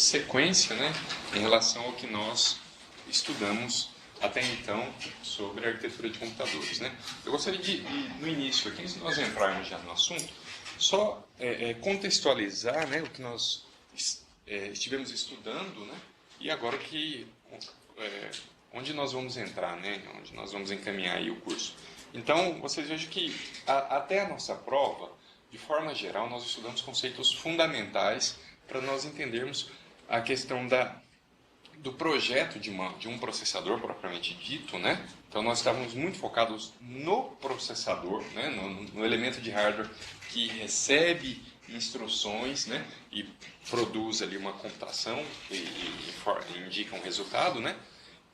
de sequência, né, em relação ao que nós estudamos até então sobre a arquitetura de computadores, né? Eu gostaria de no início, aqui, antes de nós entrarmos já no assunto, só contextualizar, né, o que nós estivemos estudando, né, e agora onde nós vamos entrar, né, onde nós vamos encaminhar aí o curso. Então, vocês vejam que até a nossa prova, de forma geral, nós estudamos conceitos fundamentais para nós entendermos a questão do projeto de um processador propriamente dito, né? Então nós estávamos muito focados no processador, né? no elemento de hardware que recebe instruções, né? E produz ali uma computação e indica um resultado, né?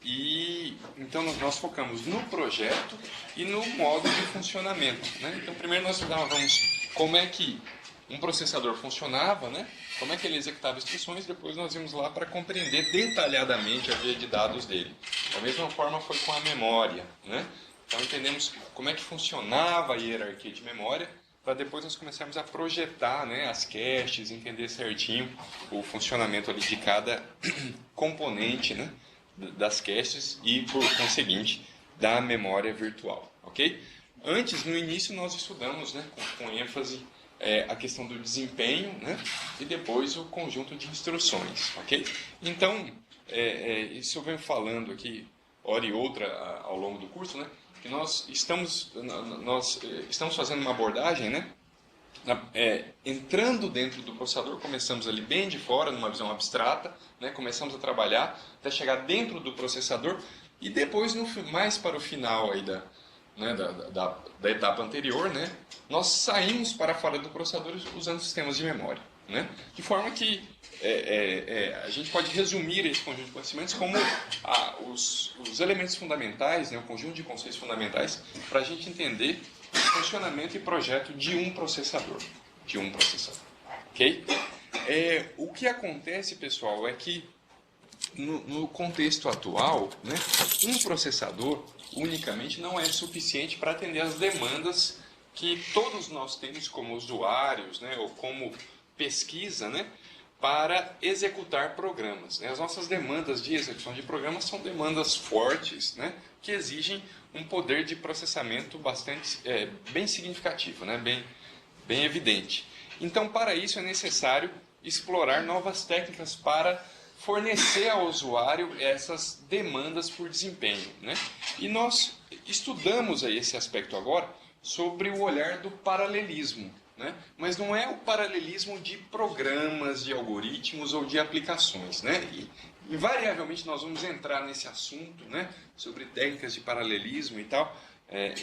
E então nós focamos no projeto e no modo de funcionamento, né? Então primeiro nós estudávamos como é que um processador funcionava, né? Como é que ele executava instruções, depois nós íamos lá para compreender detalhadamente a via de dados dele. Da mesma forma foi com a memória, né? Então entendemos como é que funcionava a hierarquia de memória, para depois nós começarmos a projetar, né, as caches, entender certinho o funcionamento ali de cada componente, né, das caches e, por conseguinte, da memória virtual, ok? Antes, no início, nós estudamos, né, com ênfase a questão do desempenho, né? E depois o conjunto de instruções, ok? Então, isso eu venho falando aqui, hora e outra, ao longo do curso, né? Que nós estamos fazendo uma abordagem, né? Entrando dentro do processador, começamos ali bem de fora, numa visão abstrata, né? Começamos a trabalhar até chegar dentro do processador e depois, mais para o final aí da etapa anterior, né, nós saímos para fora do processador usando sistemas de memória, né, de forma que a gente pode resumir esse conjunto de conhecimentos como os elementos fundamentais, né, o conjunto de conceitos fundamentais para a gente entender o funcionamento e projeto de um processador, ok? O que acontece, pessoal, é que no contexto atual, né, um processador unicamente não é suficiente para atender as demandas que todos nós temos como usuários, né, ou como pesquisa, né, para executar programas, né? As nossas demandas de execução de programas são demandas fortes, né, que exigem um poder de processamento bastante bem significativo, né, bem evidente. Então, para isso é necessário explorar novas técnicas para fornecer ao usuário essas demandas por desempenho, né? E nós estudamos aí esse aspecto agora sobre o olhar do paralelismo, né? Mas não é o paralelismo de programas, de algoritmos ou de aplicações, né? E invariavelmente nós vamos entrar nesse assunto, né? Sobre técnicas de paralelismo e tal,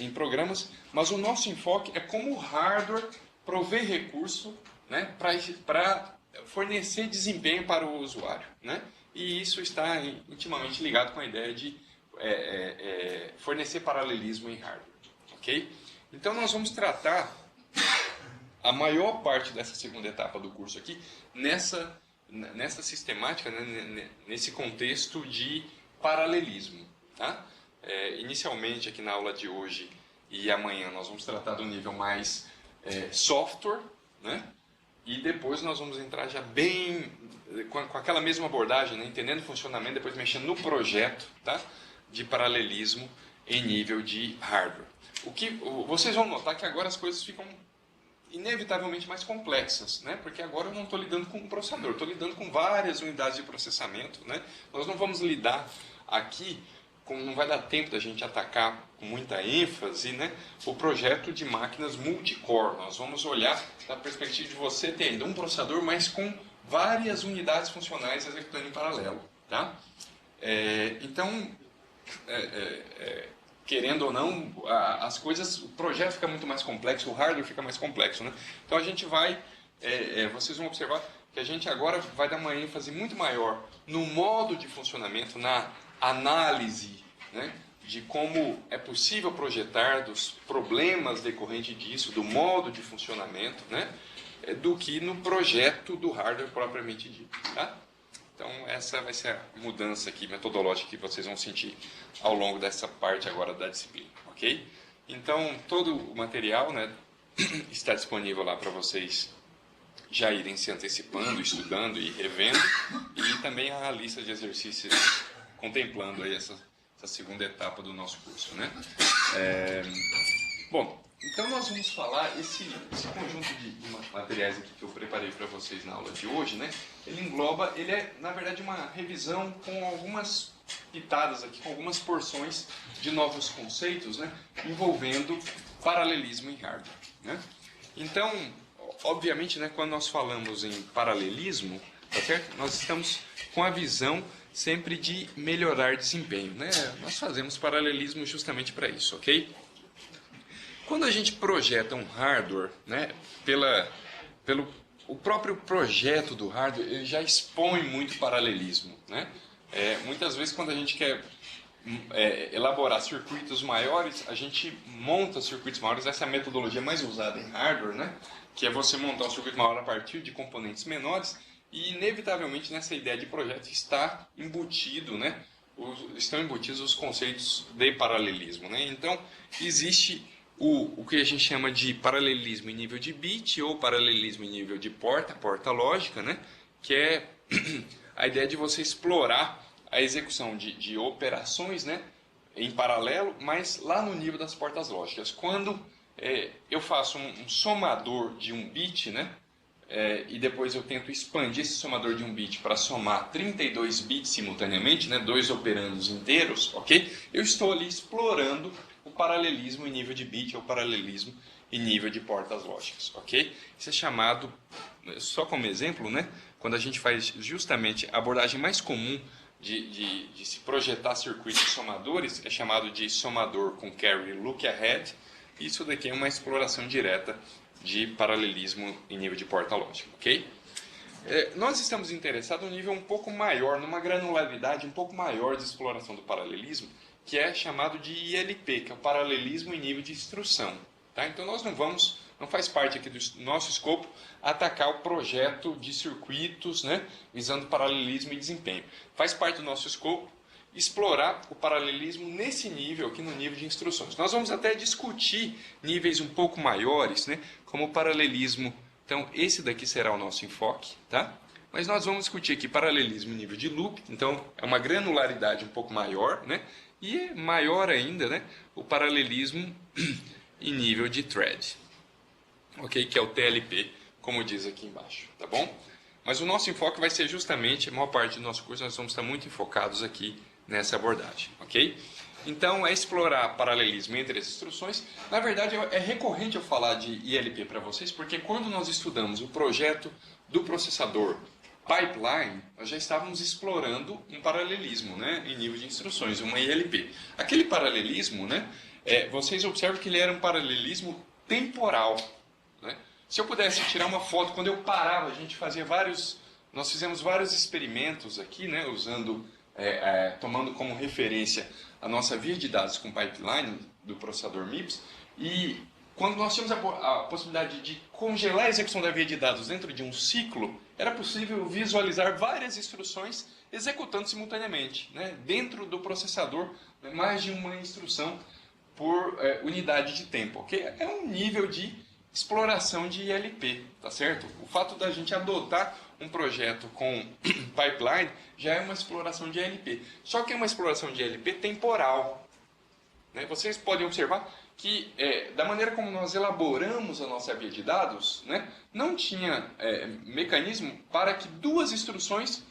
em programas, mas o nosso enfoque é como o hardware provê recurso, né? Para fornecer desempenho para o usuário, né? E isso está intimamente ligado com a ideia de fornecer paralelismo em hardware, ok? Então nós vamos tratar a maior parte dessa segunda etapa do curso aqui nessa sistemática, né? Nesse contexto de paralelismo, tá? Inicialmente aqui na aula de hoje e amanhã nós vamos tratar do nível mais software, né? E depois nós vamos entrar já bem com aquela mesma abordagem, né? Entendendo o funcionamento, depois mexendo no projeto, tá? De paralelismo em nível de hardware. Vocês vão notar que agora as coisas ficam inevitavelmente mais complexas, né? Porque agora eu não estou lidando com um processador, estou lidando com várias unidades de processamento, né? Nós não vamos lidar aqui não vai dar tempo da gente atacar com muita ênfase, né, o projeto de máquinas multicore. Nós vamos olhar da perspectiva de você ter ainda um processador, mas com várias unidades funcionais executando em paralelo, tá? Então, querendo ou não, o projeto fica muito mais complexo, o hardware fica mais complexo, né? Então a gente vai, vocês vão observar que a gente agora vai dar uma ênfase muito maior no modo de funcionamento, na análise, né, de como é possível projetar, dos problemas decorrentes disso, do modo de funcionamento, né, do que no projeto do hardware propriamente dito, tá? Então essa vai ser a mudança aqui metodológica que vocês vão sentir ao longo dessa parte agora da disciplina, ok? Então todo o material, né, está disponível lá para vocês já irem se antecipando, estudando e revendo. E também a lista de exercícios contemplando aí essa segunda etapa do nosso curso, né? Bom, então nós vamos falar, esse conjunto de materiais aqui que eu preparei para vocês na aula de hoje, né? Ele é, na verdade, uma revisão com algumas pitadas aqui, com algumas porções de novos conceitos, né? Envolvendo paralelismo em hardware, né? Então, obviamente, né, quando nós falamos em paralelismo, tá certo? Nós estamos com a visão sempre de melhorar desempenho, né? Nós fazemos paralelismo justamente para isso, ok? Quando a gente projeta um hardware, né, pelo o próprio projeto do hardware, ele já expõe muito paralelismo, né? Muitas vezes, quando a gente quer elaborar circuitos maiores, a gente monta circuitos maiores. Essa é a metodologia mais usada em hardware, né? Que é você montar um circuito maior a partir de componentes menores. E, inevitavelmente, nessa ideia de projeto está embutido, né? Estão embutidos os conceitos de paralelismo, né? Então, existe o que a gente chama de paralelismo em nível de bit ou paralelismo em nível de porta lógica, né? Que é a ideia de você explorar a execução de operações, né, em paralelo, mas lá no nível das portas lógicas. Quando eu faço um somador de um bit, né, e depois eu tento expandir esse somador de um bit para somar 32 bits simultaneamente, né, dois operandos inteiros, ok? Eu estou ali explorando o paralelismo em nível de bit ou paralelismo em nível de portas lógicas, ok? Isso é chamado, só como exemplo, né, quando a gente faz justamente a abordagem mais comum de se projetar circuitos somadores, é chamado de somador com carry look ahead. Isso daqui é uma exploração direta de paralelismo em nível de porta lógica, ok? Nós estamos interessados num nível um pouco maior, numa granularidade um pouco maior de exploração do paralelismo, que é chamado de ILP, que é o paralelismo em nível de instrução. Tá? Então nós não faz parte aqui do nosso escopo atacar o projeto de circuitos, né, visando paralelismo e desempenho. Faz parte do nosso escopo explorar o paralelismo nesse nível, aqui no nível de instruções. Nós vamos até discutir níveis um pouco maiores, né, como o paralelismo. Então esse daqui será o nosso enfoque, tá? Mas nós vamos discutir aqui paralelismo em nível de loop, então é uma granularidade um pouco maior, né? E maior ainda, né, o paralelismo em nível de thread, ok? Que é o TLP, como diz aqui embaixo, tá bom? Mas o nosso enfoque vai ser justamente, a maior parte do nosso curso, nós vamos estar muito focados aqui nessa abordagem, ok? Então, é explorar paralelismo entre as instruções. Na verdade, é recorrente eu falar de ILP para vocês, porque quando nós estudamos o projeto do processador pipeline, nós já estávamos explorando um paralelismo, né, em nível de instruções, uma ILP. Aquele paralelismo, né, vocês observam que ele era um paralelismo temporal, né? Se eu pudesse tirar uma foto, quando eu parava, a gente fazia nós fizemos vários experimentos aqui, né, tomando como referência a nossa via de dados com pipeline do processador MIPS, e quando nós tínhamos a possibilidade de congelar a execução da via de dados dentro de um ciclo, era possível visualizar várias instruções executando simultaneamente, né, dentro do processador, né, mais de uma instrução por unidade de tempo, ok? É um nível de exploração de ILP, tá certo? O fato da gente adotar um projeto com pipeline já é uma exploração de ILP. Só que é uma exploração de ILP temporal, né? Vocês podem observar que, da maneira como nós elaboramos a nossa via de dados, né, não tinha mecanismo para que duas instruções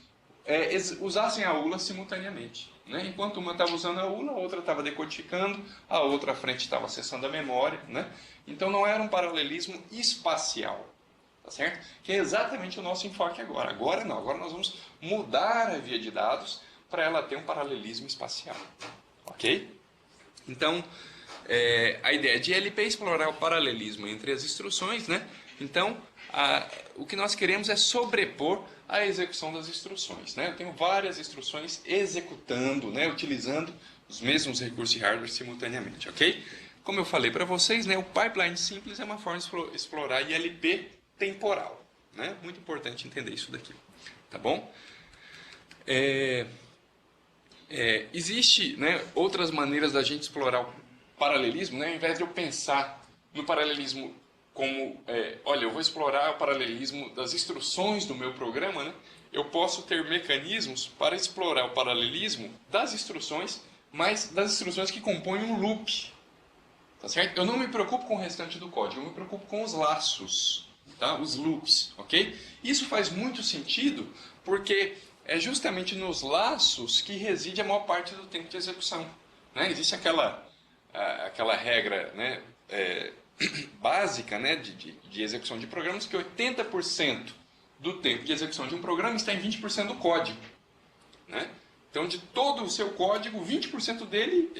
usassem a ULA simultaneamente. Né? Enquanto uma estava usando a ULA, a outra estava decodificando, a outra à frente estava acessando a memória. Né? Então não era um paralelismo espacial. Tá certo? Que é exatamente o nosso enfoque agora. Agora não, agora nós vamos mudar a via de dados para ela ter um paralelismo espacial. Ok? Então, a ideia de ILP é explorar o paralelismo entre as instruções, né? Então, o que nós queremos é sobrepor a execução das instruções, né? Eu tenho várias instruções executando, né? Utilizando os mesmos recursos de hardware simultaneamente, ok? Como eu falei para vocês, né? O pipeline simples é uma forma de explorar ILP temporal, né? Muito importante entender isso daqui, tá bom? Existe, né, outras maneiras da gente explorar o paralelismo, né? Ao invés de eu pensar no paralelismo como, olha, eu vou explorar o paralelismo das instruções do meu programa, né? eu posso ter mecanismos para explorar o paralelismo das instruções, mas das instruções que compõem um loop. Tá certo? Eu não me preocupo com o restante do código, eu me preocupo com os laços, tá? Os loops, ok? Isso faz muito sentido porque é justamente nos laços que reside a maior parte do tempo de execução. Né? Existe aquela regra, né, básica, né, de execução de programas que 80% do tempo de execução de um programa está em 20% do código. Né? Então, de todo o seu código, 20% dele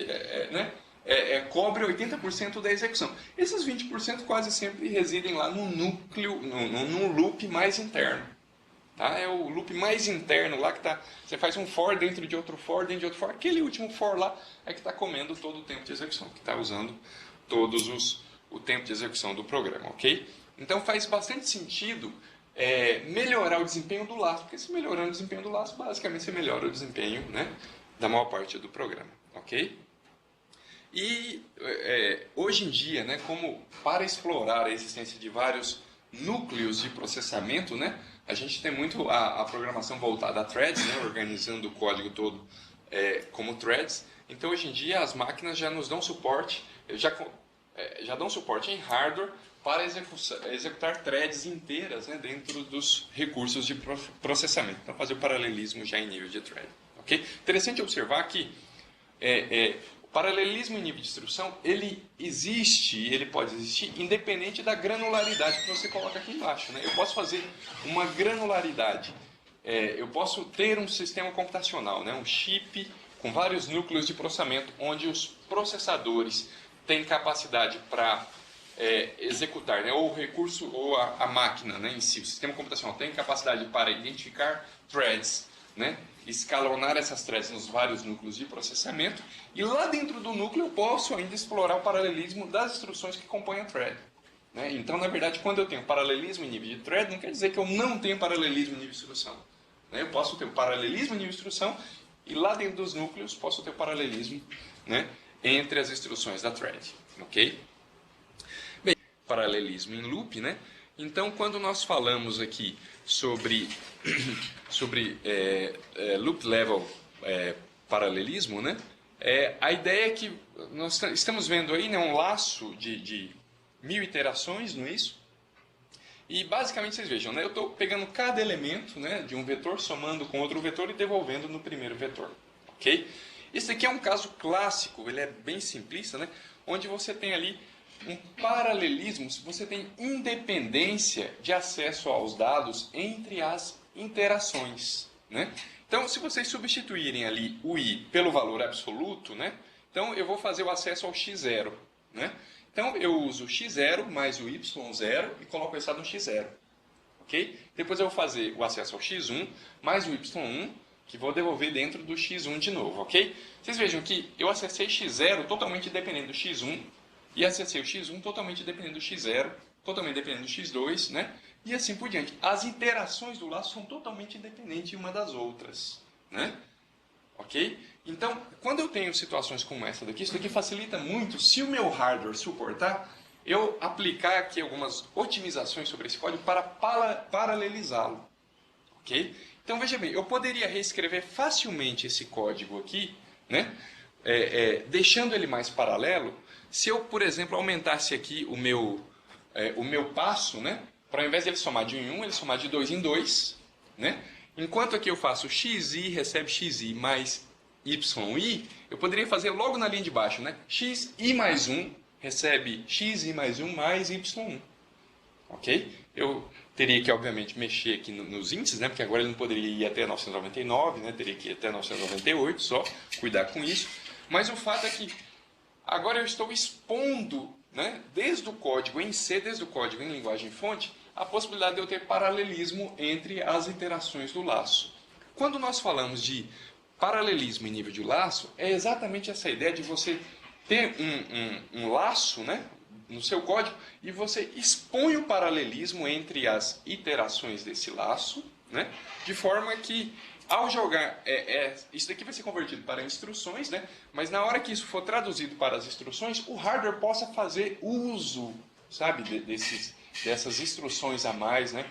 cobre 80% da execução. Esses 20% quase sempre residem lá no núcleo, num loop mais interno. Tá? É o loop mais interno lá que tá. Você faz um for dentro de outro for, dentro de outro for. Aquele último for lá é que está comendo todo o tempo de execução, que está usando o tempo de execução do programa, ok? Então faz bastante sentido melhorar o desempenho do laço, porque se melhorando o desempenho do laço, basicamente você melhora o desempenho, né, da maior parte do programa, ok? E hoje em dia, né, como para explorar a existência de vários núcleos de processamento, né, a gente tem muito a programação voltada a threads, né, organizando o código todo como threads. Então, hoje em dia, as máquinas já nos dão suporte, já dão suporte em hardware para executar threads inteiras, né, dentro dos recursos de processamento. Então, fazer o paralelismo já em nível de thread. Okay? Interessante observar que o paralelismo em nível de instrução, ele pode existir independente da granularidade que você coloca aqui embaixo. Né? Eu posso fazer uma granularidade, eu posso ter um sistema computacional, né? Um chip com vários núcleos de processamento, onde os processadores têm capacidade para executar, né? Ou o recurso, ou a máquina, né, em si, o sistema computacional tem capacidade para identificar threads, né? Escalonar essas threads nos vários núcleos de processamento, e lá dentro do núcleo eu posso ainda explorar o paralelismo das instruções que compõem a thread. Né? Então, na verdade, quando eu tenho paralelismo em nível de thread, não quer dizer que eu não tenho paralelismo em nível de instrução. Né? Eu posso ter paralelismo em nível de instrução, e lá dentro dos núcleos posso ter paralelismo, né, entre as instruções da thread. Ok? Bem, paralelismo em loop, né? Então, quando nós falamos aqui sobre loop level paralelismo, né? A ideia é que nós estamos vendo aí, né, um laço de 1000 iterações, não é isso? E basicamente vocês vejam, né, eu estou pegando cada elemento, né, de um vetor, somando com outro vetor e devolvendo no primeiro vetor. Ok? Esse aqui é um caso clássico, ele é bem simplista, né, onde você tem ali um paralelismo, você tem independência de acesso aos dados entre as interações. Né? Então, se vocês substituírem ali o i pelo valor absoluto, né, então eu vou fazer o acesso ao x0. Né? Então, eu uso x0 mais o y0 e coloco esse no x0. Okay? Depois eu vou fazer o acesso ao x1 mais o y1, que vou devolver dentro do x1 de novo. Okay? Vocês vejam que eu acessei x0 totalmente dependendo do x1, e acessei o x1 totalmente dependendo do x0, totalmente dependendo do x2, né? E assim por diante. As interações do laço são totalmente independentes uma das outras. Né? Ok? Então, quando eu tenho situações como essa daqui, isso daqui facilita muito, se o meu hardware suportar, eu aplicar aqui algumas otimizações sobre esse código para paralelizá-lo. Ok? Então, veja bem, eu poderia reescrever facilmente esse código aqui, né? Deixando ele mais paralelo, se eu, por exemplo, aumentasse aqui o meu passo, né? Para ao invés de ele somar de 1 em 1, ele somar de 2 em 2, né? Enquanto aqui eu faço xi recebe xi mais yi, eu poderia fazer logo na linha de baixo, né? Xi mais 1 recebe xi mais 1 mais y1. Ok? Eu teria que, obviamente, mexer aqui nos índices, né? Porque agora ele não poderia ir até 999, né? Teria que ir até 998, só cuidar com isso. Mas o fato é que agora eu estou expondo, né, desde o código em C, desde o código em linguagem fonte, a possibilidade de eu ter paralelismo entre as interações do laço. Quando nós falamos de paralelismo em nível de laço, é exatamente essa ideia de você ter um laço, né, no seu código, e você expõe o paralelismo entre as iterações desse laço, né, de forma que ao jogar, isso daqui vai ser convertido para instruções, né? Mas na hora que isso for traduzido para as instruções, o hardware possa fazer uso, sabe, dessas instruções a mais, né,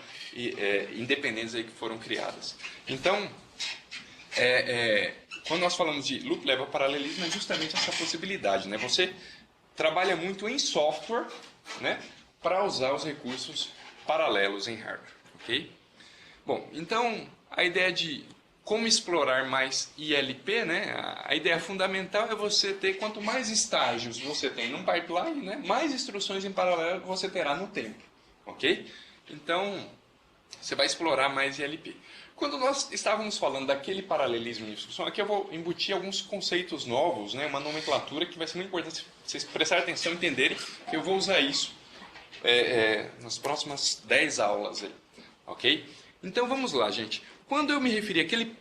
independentes aí que foram criadas. Então, quando nós falamos de loop level paralelismo, é justamente essa possibilidade, né? Você trabalha muito em software, né, para usar os recursos paralelos em hardware, ok? Bom, então a ideia de como explorar mais ILP, né? A ideia fundamental é você ter, quanto mais estágios você tem num pipeline, né, mais instruções em paralelo você terá no tempo, ok? Então, você vai explorar mais ILP. Quando nós estávamos falando daquele paralelismo de instrução, aqui eu vou embutir alguns conceitos novos, né, uma nomenclatura que vai ser muito importante vocês prestarem atenção e entenderem que eu vou usar isso nas próximas 10 aulas, aí, ok? Então vamos lá, gente. Quando eu me referi àquele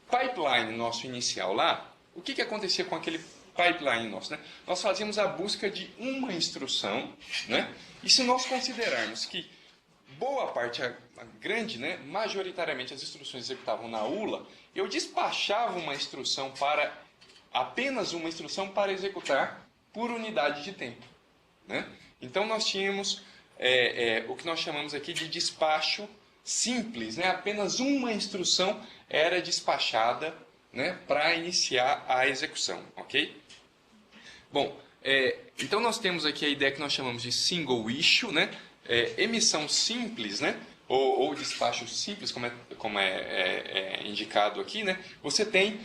pipeline nosso inicial lá, o que acontecia com aquele pipeline nosso, né? Nós fazíamos a busca de uma instrução, né? E se nós considerarmos que boa parte, a grande, né, majoritariamente as instruções executavam na ULA, eu despachava uma instrução para, apenas uma instrução para executar por unidade de tempo, né? Então nós tínhamos o que nós chamamos aqui de despacho simples, né? Apenas uma instrução era despachada, né, para iniciar a execução, ok? Bom, então nós temos aqui a ideia que nós chamamos de single issue, né? Emissão simples, né? Ou despacho simples, como é indicado aqui, né? Você tem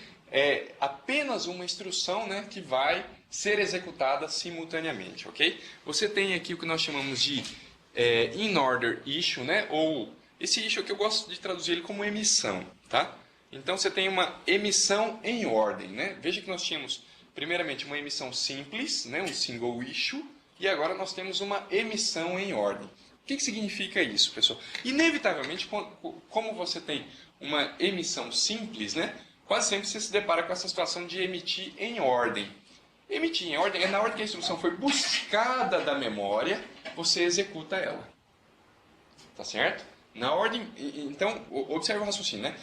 apenas uma instrução, né, que vai ser executada simultaneamente, ok? Você tem aqui o que nós chamamos de in order issue, né? Ou esse issue que eu gosto de traduzir ele como emissão, tá? Então você tem uma emissão em ordem, né? Veja que nós tínhamos primeiramente uma emissão simples, né, um single issue, e agora nós temos uma emissão em ordem. O que significa isso, pessoal? Inevitavelmente, como você tem uma emissão simples, né, quase sempre você se depara com essa situação de emitir em ordem. Emitir em ordem é na ordem que a instrução foi buscada da memória, você executa ela. Tá certo? Na ordem, então, observe o raciocínio, né?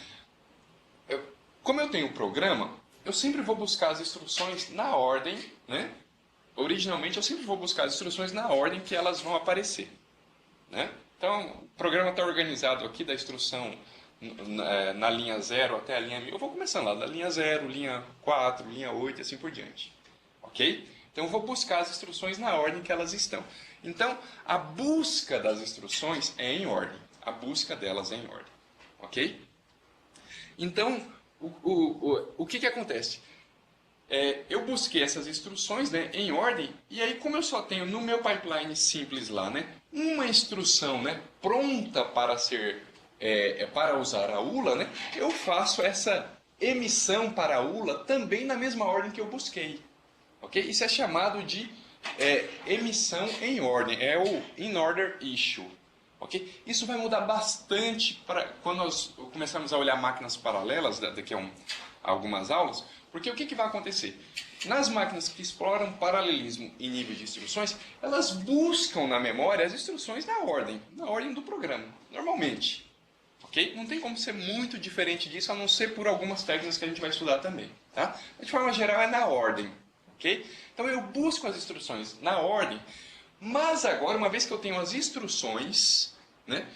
Como eu tenho o programa, eu sempre vou buscar as instruções na ordem, né? Originalmente, eu sempre vou buscar as instruções na ordem que elas vão aparecer, né? Então, o programa está organizado aqui da instrução na linha 0 até a linha 1000. Eu vou começando lá, da linha 0, linha 4, linha 8 e assim por diante. Ok? Então, eu vou buscar as instruções na ordem que elas estão. Então, a busca das instruções é em ordem. A busca delas é em ordem. Ok? Então, o que acontece? Eu busquei essas instruções, né, em ordem, e aí como eu só tenho no meu pipeline simples lá, né, uma instrução, né, pronta para ser para usar a ULA, né, eu faço essa emissão para a ULA também na mesma ordem que eu busquei. Ok? Isso é chamado de emissão em ordem, é o in order issue. Okay? Isso vai mudar bastante para quando nós começarmos a olhar máquinas paralelas daqui a algumas aulas, porque o que vai acontecer? Nas máquinas que exploram paralelismo em nível de instruções, elas buscam na memória as instruções na ordem do programa, normalmente. Okay? Não tem como ser muito diferente disso, a não ser por algumas técnicas que a gente vai estudar também. Tá? De forma geral, é na ordem. Okay? Então eu busco as instruções na ordem, mas agora, uma vez que eu tenho as instruções, né,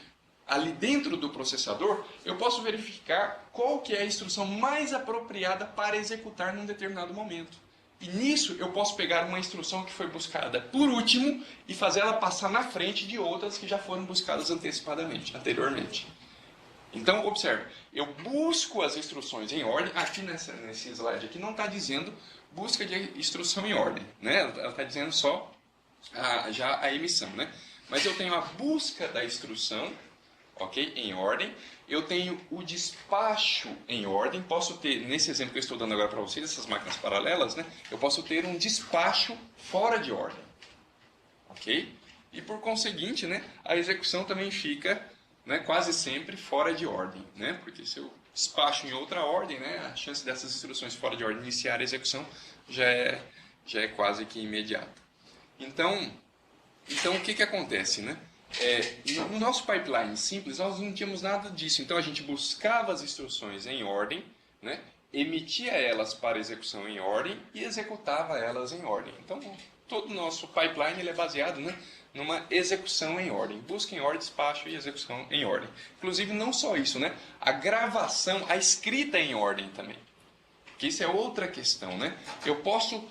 ali dentro do processador, eu posso verificar qual que é a instrução mais apropriada para executar num determinado momento. E nisso eu posso pegar uma instrução que foi buscada por último e fazer ela passar na frente de outras que já foram buscadas anteriormente. Então, observe, eu busco as instruções em ordem, aqui nesse slide aqui não está dizendo busca de instrução em ordem, né? Ela está dizendo só já a emissão, né? Mas eu tenho a busca da instrução, ok, em ordem. Eu tenho o despacho em ordem. Posso ter, nesse exemplo que eu estou dando agora para vocês, essas máquinas paralelas, né? Eu posso ter um despacho fora de ordem, ok? E por conseguinte, né, a execução também fica, né, quase sempre fora de ordem, né? Porque se eu despacho em outra ordem, né, a chance dessas instruções fora de ordem iniciar a execução já é quase que imediata. Então o que acontece, né? No nosso pipeline simples, nós não tínhamos nada disso. Então a gente buscava as instruções em ordem, né, emitia elas para execução em ordem e executava elas em ordem. Então todo o nosso pipeline ele é baseado, né, numa execução em ordem. Busca em ordem, despacho e execução em ordem. Inclusive, não só isso, né? A gravação, a escrita em ordem também. Que isso é outra questão, né? Eu posso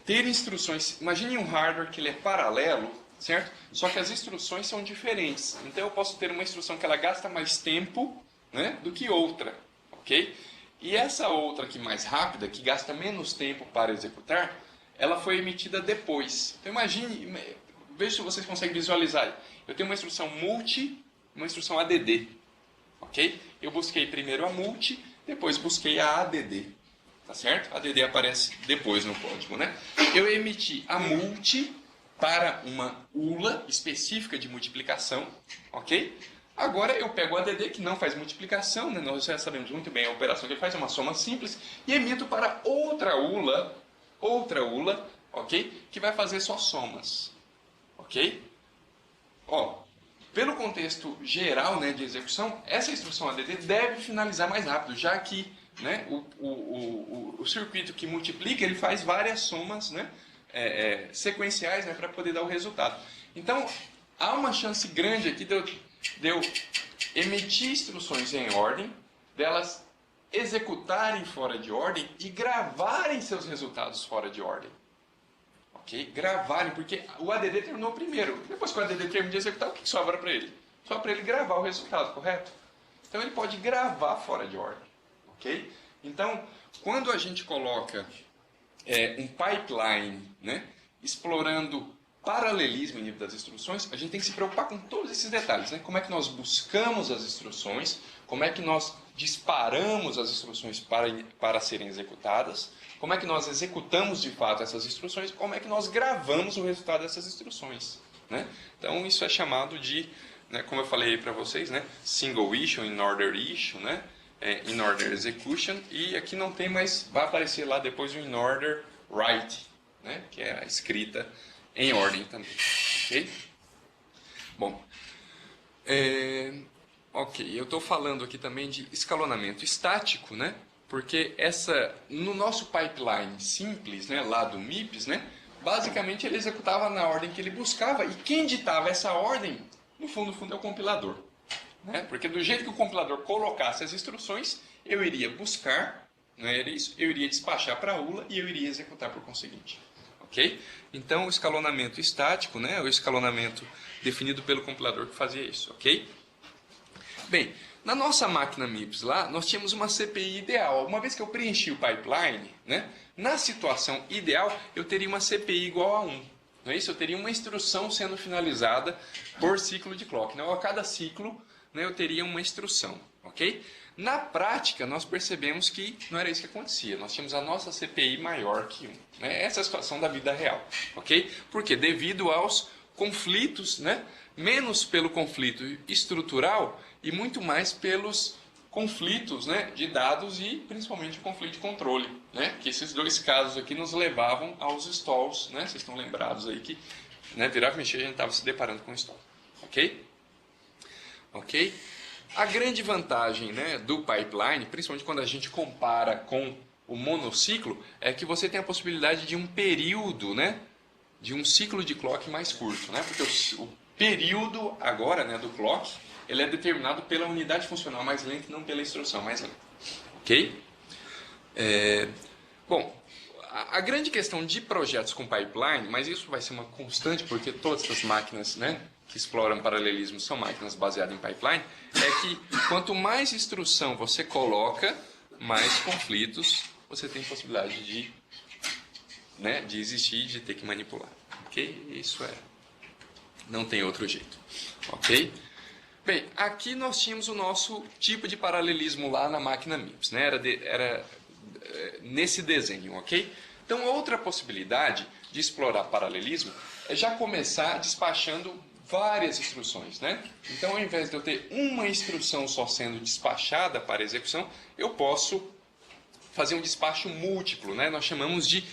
ter instruções. Imagine um hardware que ele é paralelo, certo? Só que as instruções são diferentes. Então, eu posso ter uma instrução que ela gasta mais tempo, né, do que outra, ok? E essa outra aqui mais rápida, que gasta menos tempo para executar, ela foi emitida depois. Então imagine, veja se vocês conseguem visualizar. Eu tenho uma instrução multi, uma instrução add, ok? Eu busquei primeiro a multi, depois busquei a add, tá certo? A add aparece depois no código, né? Eu emiti a multi para uma ULA específica de multiplicação, ok? Agora eu pego o ADD, que não faz multiplicação, né? Nós já sabemos muito bem a operação que ele faz, é uma soma simples, e emito para outra ULA, ok? Que vai fazer só somas, ok? Ó, pelo contexto geral, né, de execução, essa instrução ADD deve finalizar mais rápido, já que, né, o circuito que multiplica, ele faz várias somas, né, sequenciais, né, para poder dar o resultado. Então, há uma chance grande aqui de eu emitir instruções em ordem, delas executarem fora de ordem e gravarem seus resultados fora de ordem. Ok? Gravarem, porque o ADD terminou primeiro. Depois que o ADD termina de executar, o que sobra para ele? Sobra para ele gravar o resultado, correto? Então ele pode gravar fora de ordem. Ok? Então, quando a gente coloca um pipeline, né, explorando paralelismo em nível das instruções, a gente tem que se preocupar com todos esses detalhes, né? Como é que nós buscamos as instruções, como é que nós disparamos as instruções para serem executadas, como é que nós executamos de fato essas instruções, como é que nós gravamos o resultado dessas instruções, né? Então isso é chamado de, né, como eu falei para vocês, né, single issue, in order issue, né, in order execution, e aqui não tem mais, vai aparecer lá depois o in order write, né, que é a escrita em ordem também, ok? Bom, ok, eu estou falando aqui também de escalonamento estático, né? Porque no nosso pipeline simples, né, lá do MIPS, né, basicamente ele executava na ordem que ele buscava, e quem ditava essa ordem, no fundo é o compilador, né? Porque do jeito que o compilador colocasse as instruções, eu iria buscar, não era isso? Eu iria despachar para a ULA e eu iria executar por conseguinte. Okay? Então, o escalonamento estático, né, o escalonamento definido pelo compilador que fazia isso. Okay? Bem, na nossa máquina MIPS lá, nós tínhamos uma CPI ideal. Uma vez que eu preenchi o pipeline, né, na situação ideal, eu teria uma CPI igual a 1. Não é isso? Eu teria uma instrução sendo finalizada por ciclo de clock. Então, a cada ciclo, né, eu teria uma instrução. Ok? Na prática, nós percebemos que não era isso que acontecia. Nós tínhamos a nossa CPI maior que 1. Né? Essa é a situação da vida real. Ok? Por quê? Devido aos conflitos, né? Menos pelo conflito estrutural e muito mais pelos conflitos, né, de dados e principalmente o conflito de controle. Né? Que esses dois casos aqui nos levavam aos stalls. Né? Vocês estão lembrados aí que, né, virava e mexer, a gente estava se deparando com stall. Ok? Ok? A grande vantagem, né, do pipeline, principalmente quando a gente compara com o monociclo, é que você tem a possibilidade de um período, né, de um ciclo de clock mais curto. Né, porque o período agora, né, do clock, ele é determinado pela unidade funcional mais lenta e não pela instrução mais lenta. Ok? Bom, a grande questão de projetos com pipeline, mas isso vai ser uma constante porque todas essas máquinas, né, que exploram paralelismo são máquinas baseadas em pipeline, é que quanto mais instrução você coloca, mais conflitos você tem possibilidade de, né, de existir, de ter que manipular. Ok? Isso não tem outro jeito. Ok? Bem, aqui nós tínhamos o nosso tipo de paralelismo lá na máquina MIPS, né? Era nesse desenho, ok? Então, outra possibilidade de explorar paralelismo é já começar despachando várias instruções, né? Então, ao invés de eu ter uma instrução só sendo despachada para execução, eu posso fazer um despacho múltiplo, né? Nós chamamos de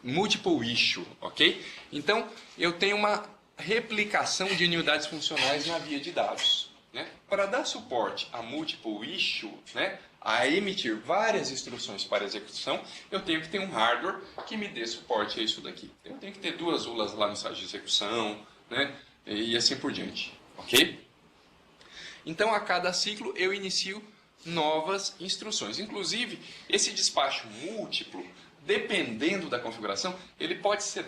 multiple issue, ok? Então, eu tenho uma replicação de unidades funcionais na via de dados. Né? Para dar suporte a multiple issue, né, a emitir várias instruções para execução, eu tenho que ter um hardware que me dê suporte a isso daqui. Eu tenho que ter 2 ULAs lá no estágio de execução, né? E assim por diante, ok? Então, a cada ciclo, eu inicio novas instruções. Inclusive, esse despacho múltiplo, dependendo da configuração, ele pode ser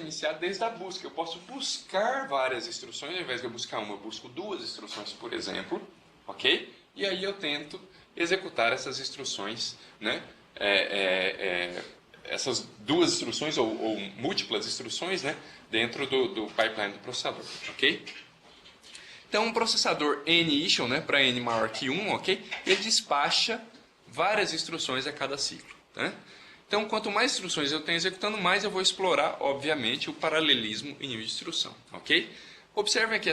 iniciado desde a busca. Eu posso buscar várias instruções, ao invés de eu buscar uma, eu busco 2 instruções, por exemplo, ok? E aí eu tento executar essas instruções, né? Essas 2 instruções ou múltiplas instruções, né? Dentro do pipeline do processador, ok? Então, um processador N-issue, né? Para N maior que 1, ok? Ele despacha várias instruções a cada ciclo, né? Então, quanto mais instruções eu tenho executando, mais eu vou explorar, obviamente, o paralelismo em nível de instrução, ok? Observem aqui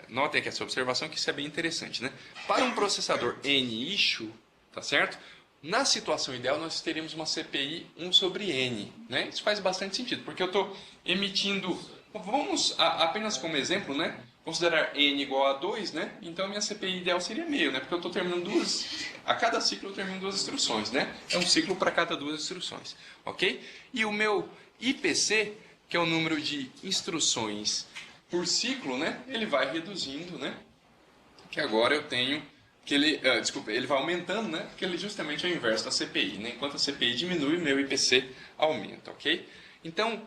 notem aqui essa observação, que isso é bem interessante, né? Para um processador N-issue, tá certo? Na situação ideal, nós teríamos uma CPI 1 sobre N, né? Isso faz bastante sentido, porque eu estou emitindo... Vamos, apenas como exemplo, né? Considerar N igual a 2, né? Então, a minha CPI ideal seria meio, né? Porque eu estou terminando a cada ciclo eu termino 2 instruções, né? É um ciclo para cada 2 instruções, ok? E o meu IPC, que é o número de instruções por ciclo, né? Ele vai reduzindo, né? Que agora eu tenho... ele vai aumentando, né? Porque ele justamente é o inverso da CPI, né? Enquanto a CPI diminui, meu IPC aumenta, ok? Então,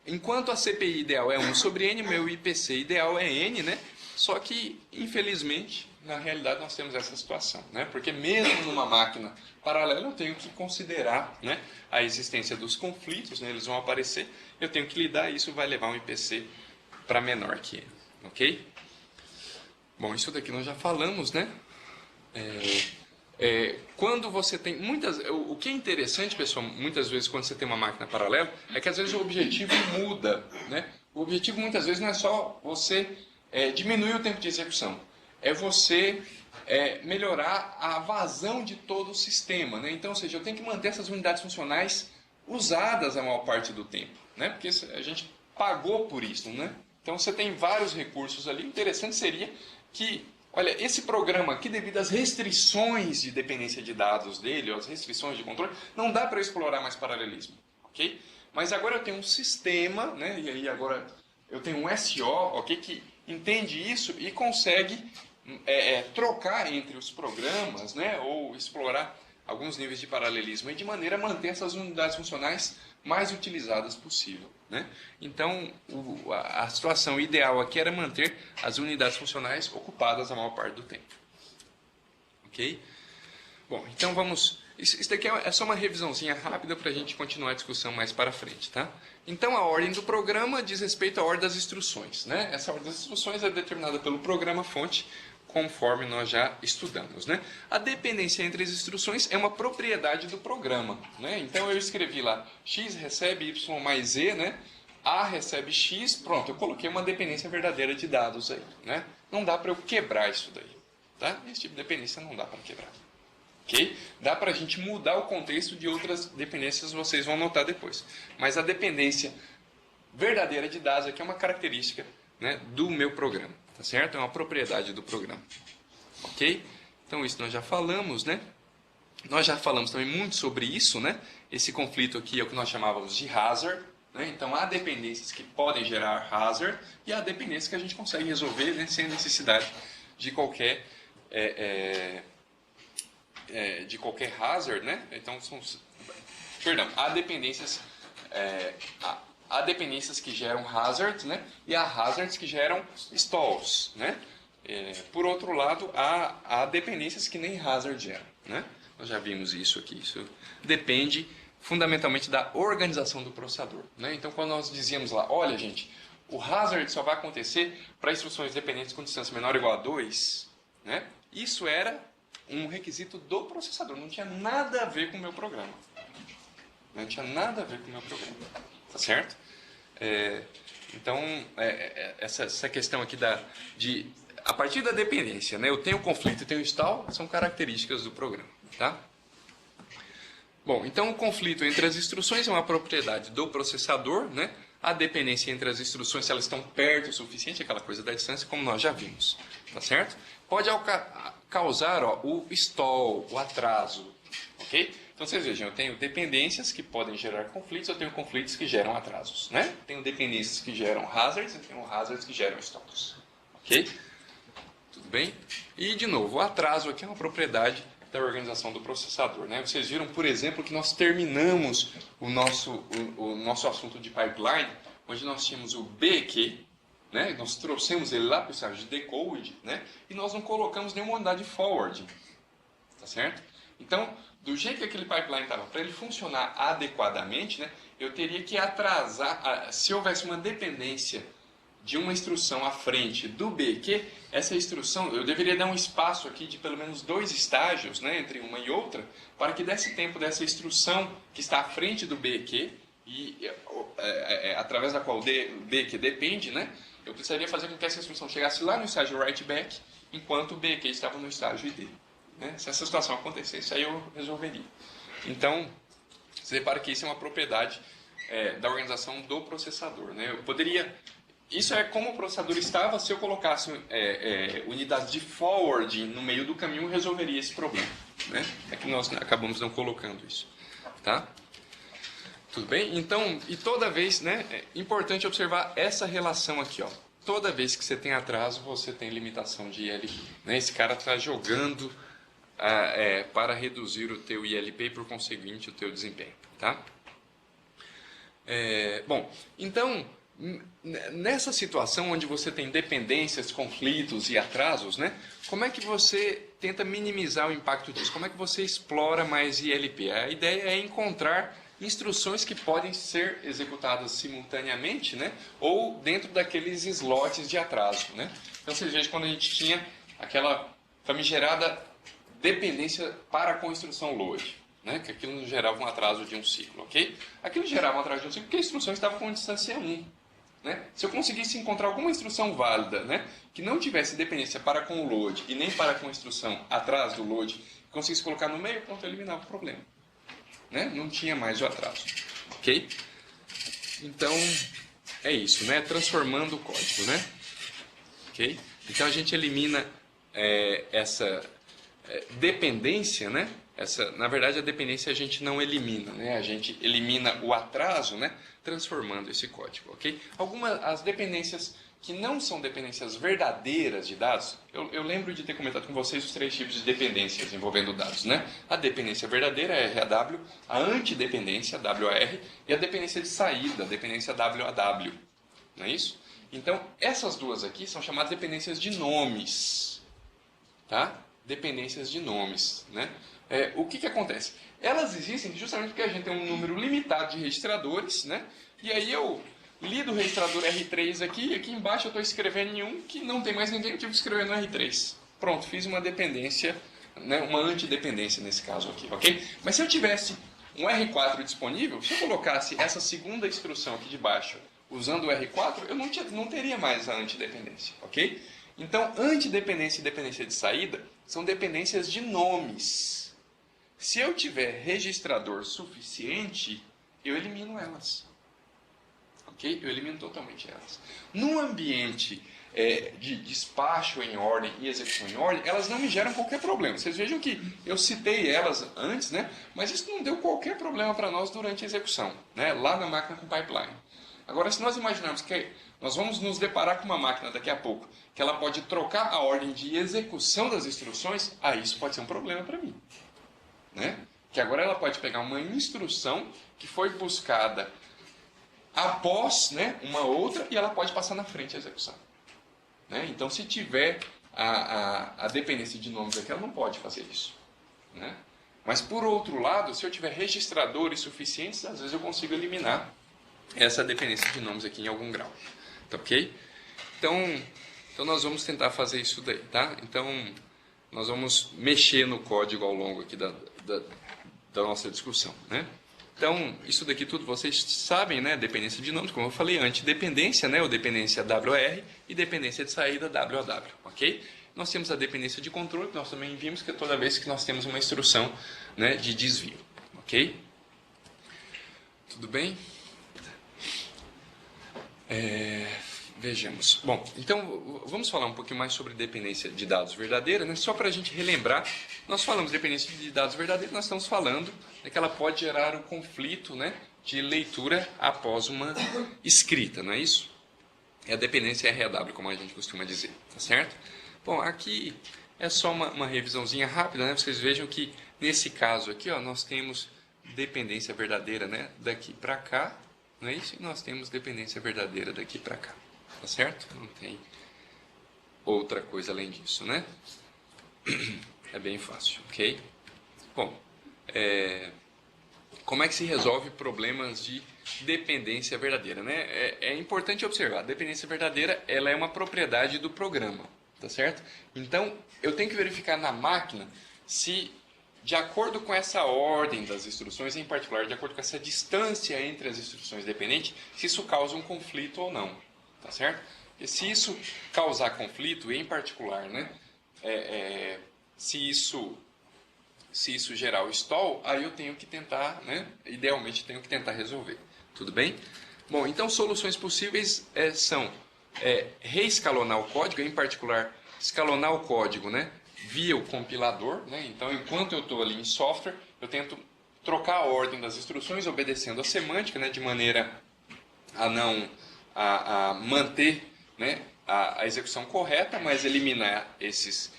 enquanto a CPI ideal é 1 sobre N, meu IPC ideal é N, né? Só que, infelizmente, na realidade nós temos essa situação, né? Porque mesmo numa máquina paralela eu tenho que considerar, né, a existência dos conflitos, né? Eles vão aparecer, eu tenho que lidar, e isso vai levar um IPC para menor que N, ok? Bom, isso daqui nós já falamos, né? Quando você tem o que é interessante, pessoal, muitas vezes quando você tem uma máquina paralela, é que às vezes o objetivo muda, né? O objetivo muitas vezes não é só você diminuir o tempo de execução, é você melhorar a vazão de todo o sistema, né? Então, ou seja, eu tenho que manter essas unidades funcionais usadas a maior parte do tempo, né? Porque a gente pagou por isso, né? Então você tem vários recursos ali. O interessante seria que, olha, esse programa aqui, devido às restrições de dependência de dados dele, ou as restrições de controle, não dá para explorar mais paralelismo, ok? Mas agora eu tenho um sistema, né? E aí agora eu tenho um SO, ok? Que entende isso e consegue trocar entre os programas, né? Ou explorar alguns níveis de paralelismo, e de maneira a manter essas unidades funcionais mais utilizadas possível, né? Então, a situação ideal aqui era manter as unidades funcionais ocupadas a maior parte do tempo. Ok? Bom, então vamos... Isso daqui é só uma revisãozinha rápida para a gente continuar a discussão mais para frente, tá? Então, a ordem do programa diz respeito à ordem das instruções, né? Essa ordem das instruções é determinada pelo programa-fonte, conforme nós já estudamos, né? A dependência entre as instruções é uma propriedade do programa, né? Então eu escrevi lá, x recebe y mais z, né? A recebe x, pronto, eu coloquei uma dependência verdadeira de dados aí, né? Não dá para eu quebrar isso daí, tá? Esse tipo de dependência não dá para quebrar, ok? Dá para a gente mudar o contexto de outras dependências, vocês vão notar depois. Mas a dependência verdadeira de dados aqui é uma característica, né, do meu programa. Tá certo? É uma propriedade do programa. Ok? Então, isso nós já falamos, né? Nós já falamos também muito sobre isso, né? Esse conflito aqui é o que nós chamávamos de hazard, né? Então, há dependências que podem gerar hazard e há dependências que a gente consegue resolver, né, sem necessidade de qualquer hazard, né? Então, há dependências... Há dependências que geram hazards, né? E há hazards que geram stalls, né? Por outro lado, há dependências que nem hazard geram, né? Nós já vimos isso aqui. Isso depende fundamentalmente da organização do processador, né? Então, quando nós dizíamos lá, olha, gente, o hazard só vai acontecer para instruções dependentes com distância menor ou igual a 2, né? Isso era um requisito do processador, não tinha nada a ver com o meu programa. Não tinha nada a ver com o meu programa. Tá certo? Então, essa questão aqui a partir da dependência, né? Eu tenho conflito e tenho stall, são características do programa, tá? Bom, então o conflito entre as instruções é uma propriedade do processador, né? A dependência entre as instruções, se elas estão perto o suficiente, aquela coisa da distância, como nós já vimos, tá certo? Pode causar o stall, o atraso. Ok? Então vocês vejam, eu tenho dependências que podem gerar conflitos, eu tenho conflitos que geram atrasos. Né? Tenho dependências que geram hazards, eu tenho hazards que geram stalls. Ok? Tudo bem? E, de novo, o atraso aqui é uma propriedade da organização do processador. Né? Vocês viram, por exemplo, que nós terminamos o nosso assunto de pipeline, onde nós tínhamos o BQ, né? Nós trouxemos ele lá para o estágio de decode, né? E nós não colocamos nenhuma unidade forward. Tá certo? Então, do jeito que aquele pipeline estava, para ele funcionar adequadamente, né, eu teria que atrasar, se houvesse uma dependência de uma instrução à frente do BQ, essa instrução, eu deveria dar um espaço aqui de pelo menos 2 estágios, né, entre uma e outra, para que desse tempo dessa instrução que está à frente do BQ, e através da qual o BQ depende, né, eu precisaria fazer com que essa instrução chegasse lá no estágio write back, enquanto o BQ estava no estágio ID. Né? Se essa situação acontecesse, aí eu resolveria. Então, você repara que isso é uma propriedade da organização do processador. Né? Eu poderia... Isso é como o processador estava se eu colocasse unidades de forward no meio do caminho, resolveria esse problema. Né? É que nós acabamos não colocando isso. Tá? Tudo bem? Então, e toda vez, né, é importante observar essa relação aqui. Ó. Toda vez que você tem atraso, você tem limitação de ILP. Né? Esse cara está jogando... para reduzir o teu ILP e, por conseguinte, o teu desempenho. Tá? Bom, então, nessa situação onde você tem dependências, conflitos e atrasos, né, como é que você tenta minimizar o impacto disso? Como é que você explora mais ILP? A ideia é encontrar instruções que podem ser executadas simultaneamente, né, ou dentro daqueles slots de atraso. Né? Então, vocês vejam quando a gente tinha aquela famigerada dependência para com a instrução load, né? Que aquilo nos gerava um atraso de um ciclo, ok? Aquilo gerava um atraso de um ciclo porque a instrução estava com distância 1. Né? Se eu conseguisse encontrar alguma instrução válida, né, que não tivesse dependência para com o load e nem para com a instrução atrás do load, conseguisse colocar no meio, pronto, eu eliminava o problema. Né? Não tinha mais o atraso, ok? Então, é isso, né? Transformando o código, né? Ok? Então a gente elimina essa... dependência, né? Na verdade, a dependência a gente não elimina, né? A gente elimina o atraso, né? Transformando esse código, ok? As dependências que não são dependências verdadeiras de dados, eu lembro de ter comentado com vocês os 3 tipos de dependências envolvendo dados, né? A dependência verdadeira, RAW, a antidependência, WAR, e a dependência de saída, a dependência WAW, não é isso? Então, essas duas aqui são chamadas dependências de nomes, tá? Dependências de nomes. Né? O que acontece? Elas existem justamente porque a gente tem um número limitado de registradores, né? E aí eu lido o registrador R3 aqui, e aqui embaixo eu estou escrevendo em um que não tem mais ninguém, eu tive que escrever no R3. Pronto, fiz uma dependência, né? Uma antidependência nesse caso aqui, ok? Mas se eu tivesse um R4 disponível, se eu colocasse essa segunda instrução aqui de baixo usando o R4, eu não teria mais a antidependência, ok? Então, antidependência e dependência de saída são dependências de nomes. Se eu tiver registrador suficiente, eu elimino elas. Ok? Eu elimino totalmente elas. Num ambiente de despacho em ordem e execução em ordem, elas não me geram qualquer problema. Vocês vejam que eu citei elas antes, né? Mas isso não deu qualquer problema para nós durante a execução, né? Lá na máquina com pipeline. Agora, se nós imaginarmos que nós vamos nos deparar com uma máquina daqui a pouco, que ela pode trocar a ordem de execução das instruções, aí isso pode ser um problema para mim. Né? Que agora ela pode pegar uma instrução que foi buscada após, né, uma outra e ela pode passar na frente a execução. Né? Então, se tiver a dependência de nomes aqui, ela não pode fazer isso. Né? Mas, por outro lado, se eu tiver registradores suficientes, às vezes eu consigo eliminar essa dependência de nomes aqui em algum grau. Tá ok? Então nós vamos tentar fazer isso daí, tá? Então, nós vamos mexer no código ao longo aqui da nossa discussão, né? Então, isso daqui tudo vocês sabem, né? Dependência de nomes, como eu falei, antidependência, né? Ou dependência WR e dependência de saída WAW, ok? Nós temos a dependência de controle, que nós também vimos, que é toda vez que nós temos uma instrução, né, de desvio, ok? Tudo bem? Vejamos. Bom, então vamos falar um pouquinho mais sobre dependência de dados verdadeira, né? Só para a gente relembrar, nós falamos de dependência de dados verdadeiros, nós estamos falando que ela pode gerar um conflito, né, de leitura após uma escrita, não é isso? É a dependência RAW, como a gente costuma dizer, tá certo? Bom, aqui é só uma revisãozinha rápida, né? Vocês vejam que nesse caso aqui, ó, nós temos dependência verdadeira, né, daqui para cá, não é isso? E nós temos dependência verdadeira daqui para cá. Tá certo? Não tem outra coisa além disso, né? É bem fácil, ok? Bom, como é que se resolve problemas de dependência verdadeira, né? É importante observar, a dependência verdadeira, ela é uma propriedade do programa, tá certo? Então, eu tenho que verificar na máquina se, de acordo com essa ordem das instruções, em particular, de acordo com essa distância entre as instruções dependentes, se isso causa um conflito ou não. Tá certo? E se isso causar conflito, em particular, né, se isso gerar o stall, aí eu tenho que tentar, né, idealmente tenho que tentar resolver. Tudo bem? Bom, então soluções possíveis são reescalonar o código, em particular escalonar o código, né, via o compilador, né? Então enquanto eu estou ali em software, eu tento trocar a ordem das instruções obedecendo a semântica, né, de maneira a não a manter, né, a execução correta, mas eliminar esses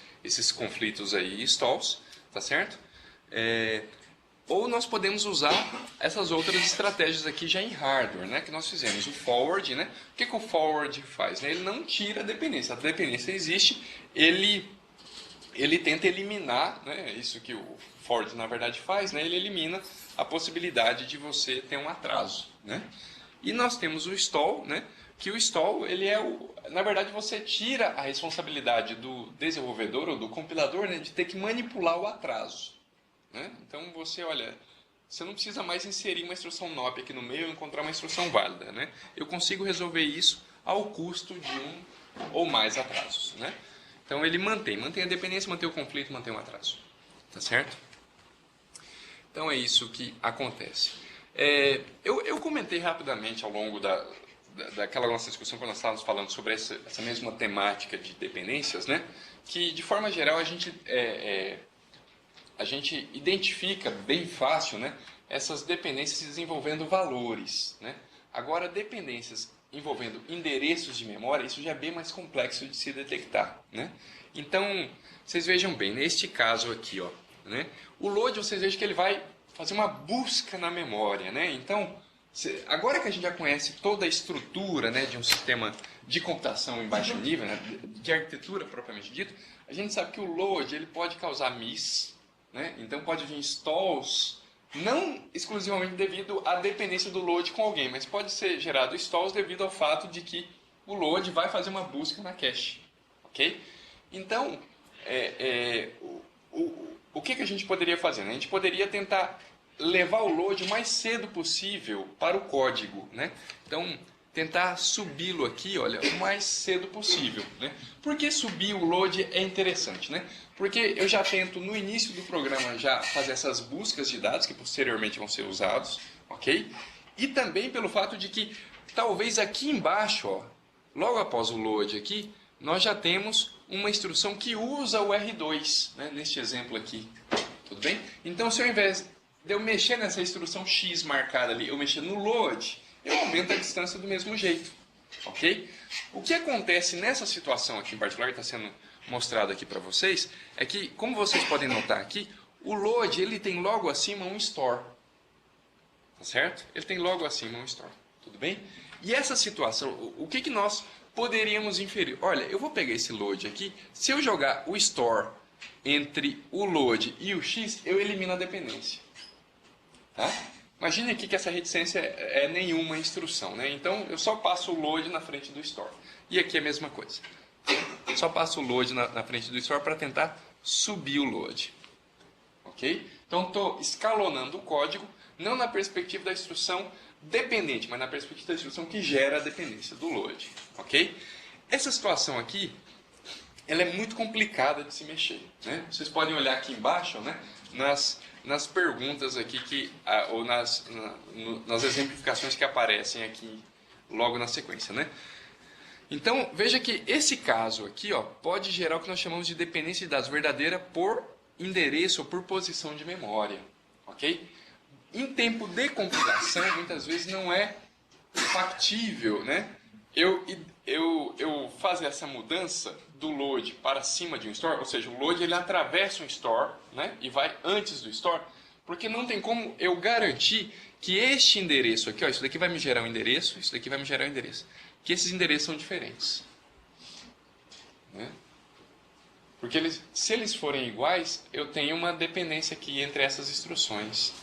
conflitos aí, stalls, tá certo? Ou nós podemos usar essas outras estratégias aqui já em hardware, né, que nós fizemos. O forward, né? O que o forward faz? Né? Ele não tira a dependência existe, ele tenta eliminar, né, isso que o forward na verdade faz, né, ele elimina a possibilidade de você ter um atraso, né? E nós temos o stall, né? Que o stall, ele na verdade, você tira a responsabilidade do desenvolvedor ou do compilador, né, de ter que manipular o atraso, né? Então você, olha, você não precisa mais inserir uma instrução NOP aqui no meio e encontrar uma instrução válida, né? Eu consigo resolver isso ao custo de um ou mais atrasos, né? Então ele mantém a dependência, mantém o conflito, mantém o atraso, tá certo? Então é isso que acontece. Eu comentei rapidamente ao longo daquela nossa discussão, quando nós estávamos falando sobre essa mesma temática de dependências, né, que de forma geral a gente identifica bem fácil, né, essas dependências desenvolvendo valores, né? Agora, dependências envolvendo endereços de memória, isso já é bem mais complexo de se detectar, né? Então, vocês vejam bem, neste caso aqui, ó, né, o load, vocês vejam que ele vai fazer uma busca na memória, né? Então, agora que a gente já conhece toda a estrutura, né, de um sistema de computação em baixo nível, né, de arquitetura propriamente dito, a gente sabe que o load ele pode causar miss, né? Então pode vir stalls, não exclusivamente devido à dependência do load com alguém, mas pode ser gerado stalls devido ao fato de que o load vai fazer uma busca na cache, ok? Então, o que a gente poderia fazer, né? A gente poderia tentar levar o load o mais cedo possível para o código, né? Então, tentar subi-lo aqui, olha, o mais cedo possível, né? Por que subir o load é interessante, né? Porque eu já tento, no início do programa, já fazer essas buscas de dados, que posteriormente vão ser usados, ok? E também pelo fato de que, talvez aqui embaixo, ó, logo após o load aqui, nós já temos uma instrução que usa o R2, né, neste exemplo aqui. Tudo bem? Então, se ao invés de eu mexer nessa instrução X marcada ali, eu mexer no load, eu aumento a distância do mesmo jeito. Ok? O que acontece nessa situação aqui em particular, que está sendo mostrado aqui para vocês, é que, como vocês podem notar aqui, o load ele tem logo acima um store. Tá certo? Ele tem logo acima um store. Tudo bem? E essa situação, o que nós poderíamos inferir? Olha, eu vou pegar esse load aqui, se eu jogar o store entre o load e o X, eu elimino a dependência. Tá? Imagine aqui que essa reticência é nenhuma instrução, né? Então eu só passo o load na frente do store. E aqui é a mesma coisa. Só passo o load na frente do store para tentar subir o load. Ok? Então estou escalonando o código, não na perspectiva da instrução dependente, mas na perspectiva da instrução que gera a dependência do load. Ok? Essa situação aqui, ela é muito complicada de se mexer, né? Vocês podem olhar aqui embaixo, né, nas perguntas aqui, ou nas exemplificações que aparecem aqui logo na sequência, né? Então, veja que esse caso aqui, ó, pode gerar o que nós chamamos de dependência de dados verdadeira por endereço ou por posição de memória, ok? Em tempo de compilação, muitas vezes não é factível, né? Eu fazer essa mudança do load para cima de um store, ou seja, o load ele atravessa um store, né? E vai antes do store, porque não tem como eu garantir que este endereço aqui, ó, isso daqui vai me gerar um endereço, isso daqui vai me gerar um endereço, que esses endereços são diferentes, né? Porque se eles forem iguais, eu tenho uma dependência aqui entre essas instruções,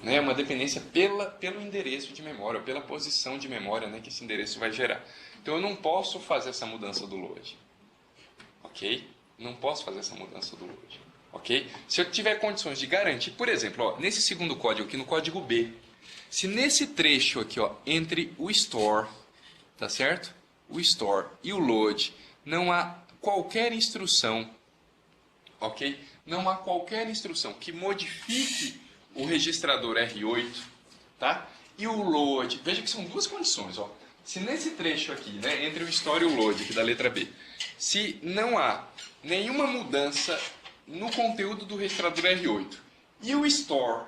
né? Uma dependência pelo endereço de memória, ou pela posição de memória, né, que esse endereço vai gerar. Então eu não posso fazer essa mudança do load, ok? Não posso fazer essa mudança do load, ok? Se eu tiver condições de garantir, por exemplo, ó, nesse segundo código aqui, no código B, se nesse trecho aqui, ó, entre o store, tá certo? O store e o load, não há qualquer instrução, ok? Não há qualquer instrução que modifique o registrador R8, tá? E o load, veja que são duas condições, ó. Se nesse trecho aqui, né, entre o store e o load, aqui da letra B, se não há nenhuma mudança no conteúdo do registrador R8 e o store,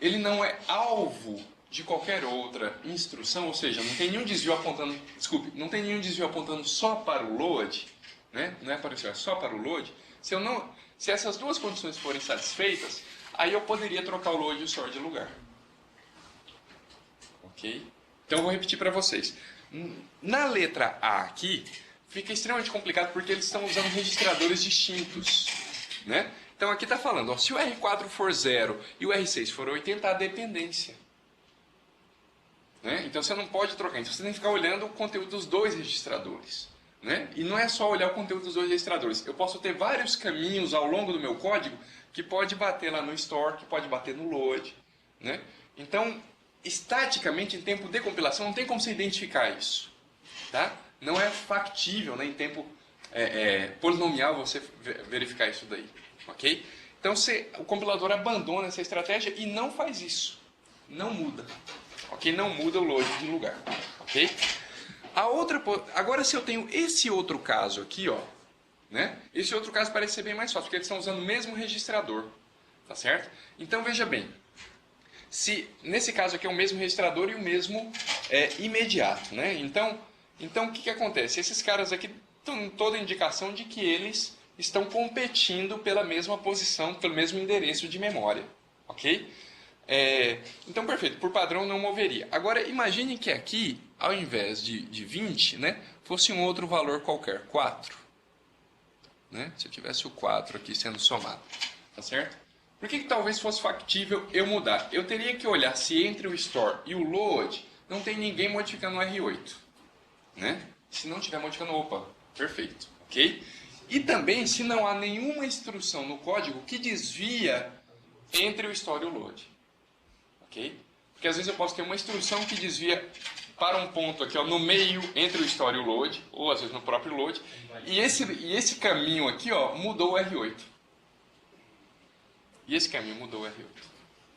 ele não é alvo de qualquer outra instrução, ou seja, não tem nenhum desvio apontando, não tem nenhum desvio apontando só para o load, né? Não é para o store, é só para o load. Se essas duas condições forem satisfeitas, aí eu poderia trocar o load e o store de lugar. Ok? Então eu vou repetir para vocês. Na letra A aqui, fica extremamente complicado porque eles estão usando registradores distintos, né? Então aqui está falando, ó, se o R4 for 0 e o R6 for 80, há dependência. Né? Então você não pode trocar, então você tem que ficar olhando o conteúdo dos dois registradores. Né? E não é só olhar o conteúdo dos dois registradores. Eu posso ter vários caminhos ao longo do meu código que pode bater lá no store, que pode bater no load. Né? Então, estaticamente, em tempo de compilação, não tem como você identificar isso. Tá? Não é factível, né, em tempo polinomial você verificar isso daí. Okay? Então, o compilador abandona essa estratégia e não faz isso. Não muda. Okay? Não muda o load de lugar. Ok? Agora, se eu tenho esse outro caso aqui, ó, né? Esse outro caso parece ser bem mais fácil, porque eles estão usando o mesmo registrador, tá certo? Então, veja bem, se nesse caso aqui é o mesmo registrador e o mesmo imediato, né? Então o que acontece? Esses caras aqui estão toda a indicação de que eles estão competindo pela mesma posição, pelo mesmo endereço de memória, ok? Então, perfeito, por padrão não moveria. Agora, imagine que aqui, ao invés de 20, né, fosse um outro valor qualquer, 4. Né? Se eu tivesse o 4 aqui sendo somado, tá certo? Por que talvez fosse factível eu mudar? Eu teria que olhar se entre o store e o load não tem ninguém modificando o R8. Né? Se não tiver modificando, opa, perfeito, ok? E também se não há nenhuma instrução no código que desvia entre o store e o load. Okay? Porque às vezes eu posso ter uma instrução que desvia para um ponto aqui, ó, no meio entre o store e o load, ou às vezes no próprio load, e esse caminho aqui, ó, mudou o R8. E esse caminho mudou o R8.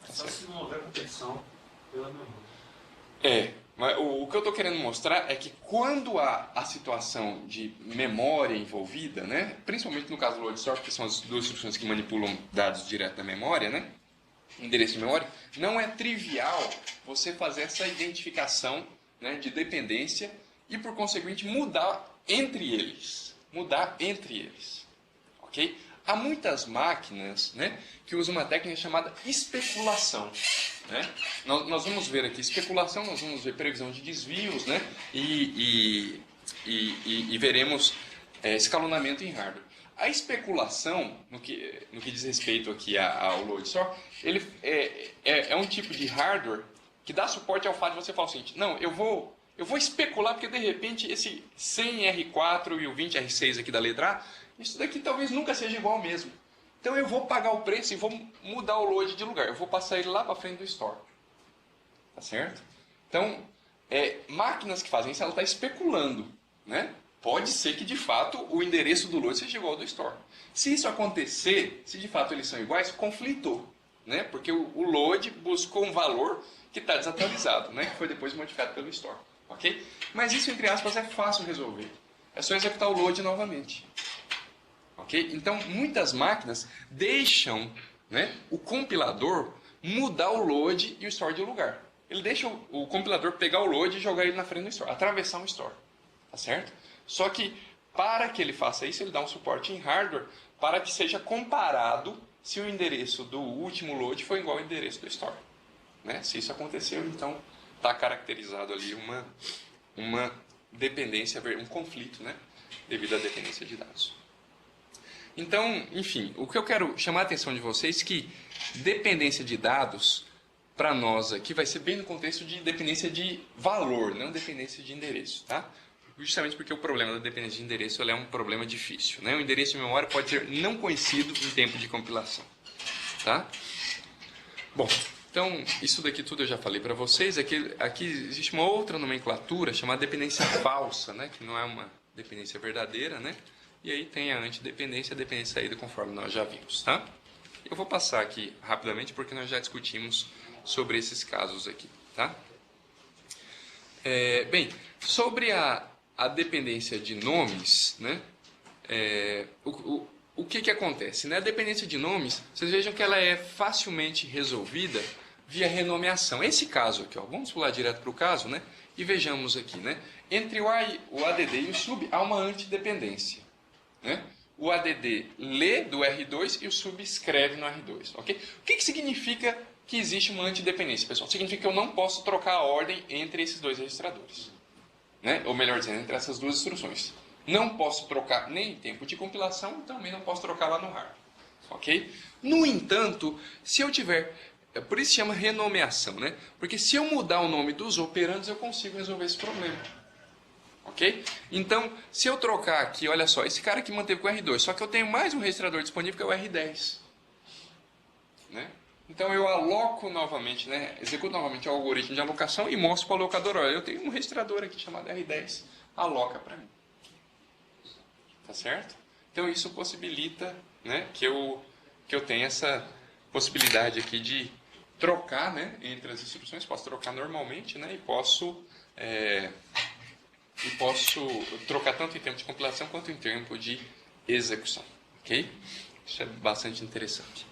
Tá, só se não houver competição pela memória. Mas o que eu estou querendo mostrar é que quando há a situação de memória envolvida, né, principalmente no caso do load store, que são as duas instruções que manipulam dados direto da memória, né, endereço de memória, não é trivial você fazer essa identificação, né, de dependência e, por conseguinte, mudar entre eles. Ok? Há muitas máquinas, né, que usam uma técnica chamada especulação. Né? Nós vamos ver aqui especulação, nós vamos ver previsão de desvios, né, e veremos escalonamento em hardware. A especulação, no que diz respeito aqui ao load store, ele é um tipo de hardware que dá suporte ao fato de você falar o seguinte, não, eu vou especular porque de repente esse 100R4 e o 20R6 aqui da letra A, isso daqui talvez nunca seja igual mesmo. Então eu vou pagar o preço e vou mudar o load de lugar, eu vou passar ele lá para frente do store. Tá certo? Então, máquinas que fazem isso, ela está especulando, né? Pode ser que, de fato, o endereço do load seja igual ao do store. Se isso acontecer, se de fato eles são iguais, conflitou. Né? Porque o load buscou um valor que está desatualizado, né? Que foi depois modificado pelo store. ok? Mas isso, entre aspas, é fácil resolver. É só executar o load novamente. Ok? Então, muitas máquinas deixam, né, o compilador mudar o load e o store de lugar. Ele deixa o compilador pegar o load e jogar ele na frente do store, atravessar um store. Tá certo? Só que, para que ele faça isso, ele dá um suporte em hardware para que seja comparado se o endereço do último load foi igual ao endereço do store. Né? Se isso aconteceu, então está caracterizado ali uma dependência, um conflito, né? Devido à dependência de dados. Então, enfim, o que eu quero chamar a atenção de vocês é que dependência de dados, para nós aqui, vai ser bem no contexto de dependência de valor, não dependência de endereço, tá? Justamente porque o problema da dependência de endereço é um problema difícil, né? O endereço de memória pode ser não conhecido em tempo de compilação, tá? Bom, então, isso daqui tudo eu já falei para vocês. Aqui existe uma outra nomenclatura chamada dependência falsa, né? Que não é uma dependência verdadeira, né? E aí tem a antidependência e a dependência saída, conforme nós já vimos, tá? Eu vou passar aqui rapidamente porque nós já discutimos sobre esses casos aqui, tá? Bem, sobre a dependência de nomes, né? O que acontece? Né? A dependência de nomes, vocês vejam que ela é facilmente resolvida via renomeação. Esse caso aqui, ó, vamos pular direto para o caso, né? E vejamos aqui, né? Entre o ADD e o sub há uma antidependência. Né? O ADD lê do R2 e o sub escreve no R2. Okay? O que significa que existe uma antidependência, pessoal? Significa que eu não posso trocar a ordem entre esses dois registradores. Né? Ou melhor dizendo, entre essas duas instruções. Não posso trocar nem em tempo de compilação, também não posso trocar lá no hardware. Okay? No entanto, se eu tiver... Por isso se chama renomeação, né? Porque se eu mudar o nome dos operandos, eu consigo resolver esse problema. Ok? Então, se eu trocar aqui, olha só, esse cara aqui manteve com o R2, só que eu tenho mais um registrador disponível que é o R10. Né? Então eu aloco novamente, né? Executo novamente o algoritmo de alocação e mostro para o alocador, olha, eu tenho um registrador aqui chamado R10, aloca para mim. Tá certo? Então isso possibilita, né, que eu tenha essa possibilidade aqui de trocar, né, entre as instruções, posso trocar normalmente, né, e posso trocar tanto em tempo de compilação quanto em tempo de execução. Ok? Isso é bastante interessante.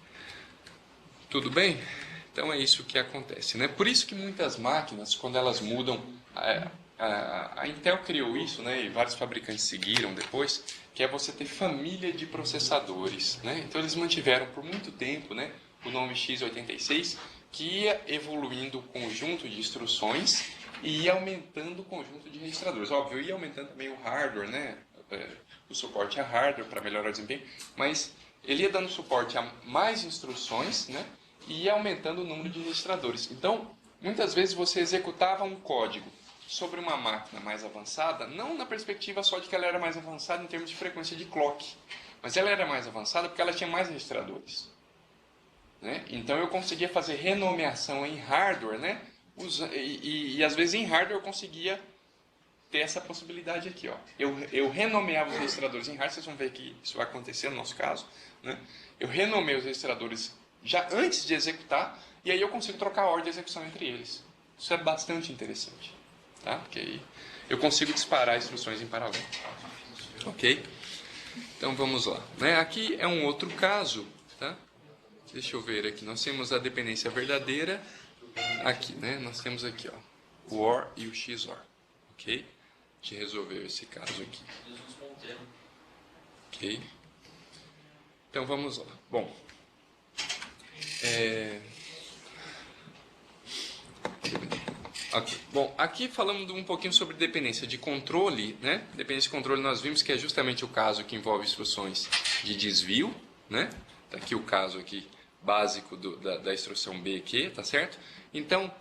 Tudo bem? Então é isso que acontece, né? Por isso que muitas máquinas, quando elas mudam, a Intel criou isso, né? E vários fabricantes seguiram depois, que é você ter família de processadores, né? Então eles mantiveram por muito tempo, né, o nome x86, que ia evoluindo o conjunto de instruções e ia aumentando o conjunto de registradores. Óbvio, ia aumentando também o hardware, né? O suporte a hardware para melhorar o desempenho, mas ele ia dando suporte a mais instruções, né? E ia aumentando o número de registradores. Então, muitas vezes você executava um código sobre uma máquina mais avançada, não na perspectiva só de que ela era mais avançada em termos de frequência de clock, mas ela era mais avançada porque ela tinha mais registradores. Né? Então eu conseguia fazer renomeação em hardware, né? E às vezes em hardware eu conseguia ter essa possibilidade aqui. Ó. Eu renomeava os registradores em hardware, vocês vão ver que isso vai acontecer no nosso caso. Né? Eu renomeio os registradores já antes de executar, e aí eu consigo trocar a ordem de execução entre eles. Isso é bastante interessante. Tá? Porque aí eu consigo disparar instruções em paralelo. Ok? Então vamos lá. Né? Aqui é um outro caso. Tá? Deixa eu ver aqui. Nós temos a dependência verdadeira. Aqui, né? Nós temos aqui, ó, o OR e o XOR. Ok? A gente resolveu esse caso aqui. Ok? Então vamos lá. Bom. Okay. Bom, aqui falamos um pouquinho sobre dependência de controle, né? Dependência de controle nós vimos que é justamente o caso que envolve instruções de desvio, né? Tá aqui o caso aqui básico da instrução BQ, tá certo? Então,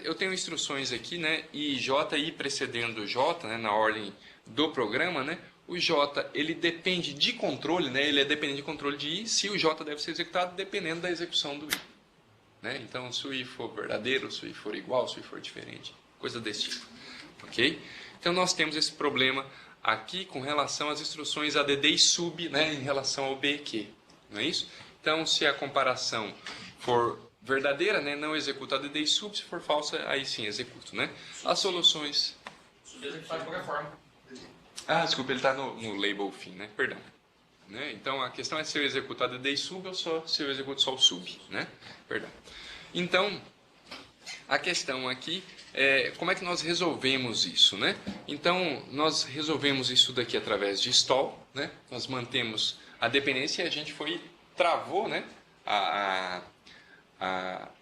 eu tenho instruções aqui, né? I, J, I precedendo J, né? Na ordem do programa, né? O J, ele depende de controle, né? Ele é dependente de controle de I, se o J deve ser executado dependendo da execução do I. Né? Então, se o I for verdadeiro, se o I for igual, se o I for diferente, coisa desse tipo. Ok? Então, nós temos esse problema aqui com relação às instruções ADD e SUB, né? Em relação ao BQ. Não é isso? Então, se a comparação for verdadeira, né, não executo ADD e sub, se for falsa, aí sim executo, né? As soluções... Subexecutar de qualquer forma. Ah, desculpa, ele está no label fim, né? Perdão. Né? Então, a questão é se eu executo ADD e sub ou se eu executo só o sub, né? Perdão. Então, a questão aqui é como é que nós resolvemos isso, né? Então, nós resolvemos isso daqui através de stall, né? Nós mantemos a dependência e a gente travou, né? A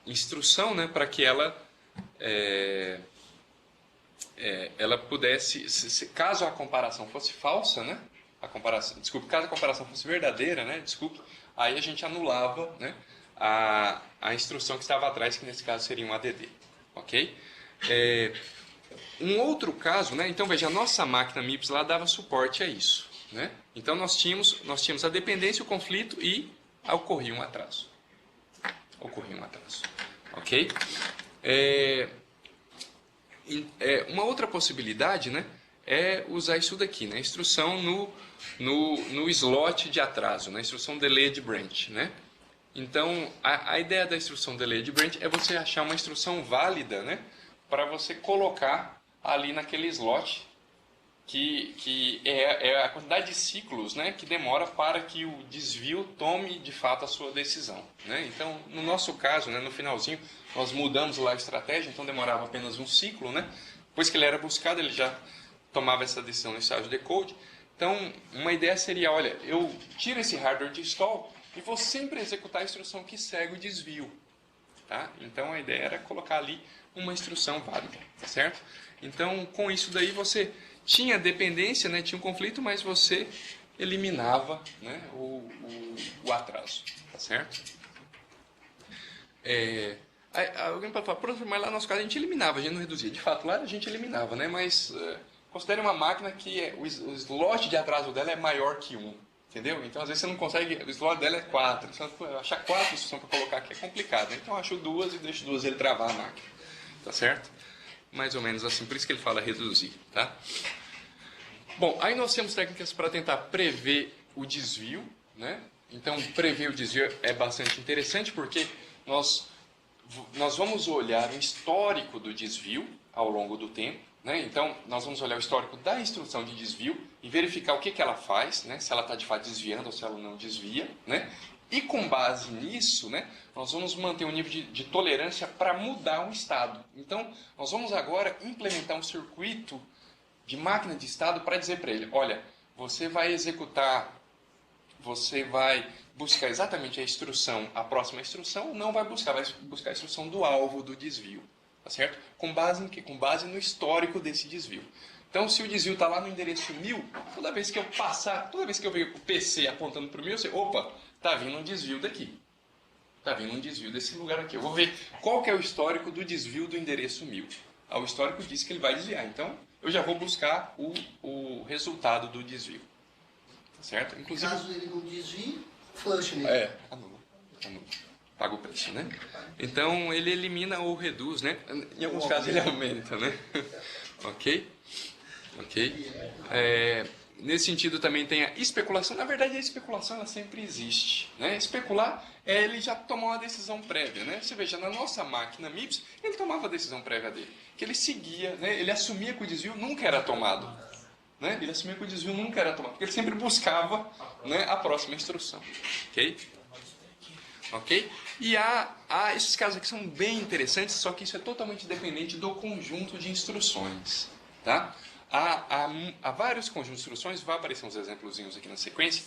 instrução, né? Para que ela ela pudesse, caso a comparação fosse falsa, né? Caso a comparação fosse verdadeira, né? Aí a gente anulava, né? A instrução que estava atrás, que nesse caso seria um ADD, ok? Um outro caso, né? Então veja, a nossa máquina MIPS lá dava suporte a isso, né? Então nós tínhamos a dependência, o conflito e ocorria um atraso. Ok? Uma outra possibilidade, né, é usar isso daqui, né, instrução no slot de atraso, na instrução delayed branch, né? Então, a ideia da instrução delayed branch é você achar uma instrução válida, né, para você colocar ali naquele slot que é a quantidade de ciclos, né, que demora para que o desvio tome de fato a sua decisão, né? Então, no nosso caso, né, no finalzinho, nós mudamos lá a estratégia, então demorava apenas um ciclo, né? Depois que ele era buscado, ele já tomava essa decisão no estágio de decode. Então, uma ideia seria, olha, eu tiro esse hardware de stall e vou sempre executar a instrução que segue o desvio, tá? Então, a ideia era colocar ali uma instrução válida, tá certo? Então, com isso daí, você tinha dependência, né, tinha um conflito, mas você eliminava, né, o atraso, tá certo? Alguém pode falar, professor, mas lá no nosso caso a gente eliminava, a gente não reduzia. De fato, lá a gente eliminava, né, mas considere uma máquina que o slot de atraso dela é maior que 1, entendeu? Então, às vezes você não consegue, o slot dela é 4, achar 4 instruções para colocar aqui é complicado, né? Então eu acho 2 e deixo 2 ele travar a máquina, tá certo? Mais ou menos assim, por isso que ele fala reduzir, tá? Bom, aí nós temos técnicas para tentar prever o desvio, né? Então, prever o desvio é bastante interessante porque nós vamos olhar o histórico do desvio ao longo do tempo, né? Então, nós vamos olhar o histórico da instrução de desvio e verificar o que ela faz, né? Se ela está de fato desviando ou se ela não desvia, né? E com base nisso, né, nós vamos manter um nível de tolerância para mudar o estado. Então, nós vamos agora implementar um circuito de máquina de estado para dizer para ele, olha, você vai buscar exatamente a próxima instrução, não vai buscar a instrução do alvo do desvio, tá certo? Com base em quê? Com base no histórico desse desvio. Então, se o desvio está lá no endereço 1000, toda vez que eu ver o PC apontando para o 1000, opa, está vindo um desvio daqui. Está vindo um desvio desse lugar aqui. Eu vou ver qual que é o histórico do desvio do endereço 1000. O histórico diz que ele vai desviar. Então, eu já vou buscar o resultado do desvio. Tá certo? Inclusive, caso ele não desvie, flush nele. Anula. Paga o preço, né? Então, ele elimina ou reduz, né? Em alguns casos, ele aumenta, né? Ok? Nesse sentido também tem a especulação. Na verdade, a especulação ela sempre existe, né? Especular é ele já tomar uma decisão prévia, né? Você veja, na nossa máquina MIPS, ele tomava a decisão prévia dele, que ele seguia, né? Ele assumia que o desvio nunca era tomado, né? Ele assumia que o desvio nunca era tomado, porque ele sempre buscava, né, a próxima instrução, ok? E há esses casos aqui são bem interessantes, só que isso é totalmente dependente do conjunto de instruções, tá? Há vários conjuntos de instruções, vai aparecer uns exemplozinhos aqui na sequência,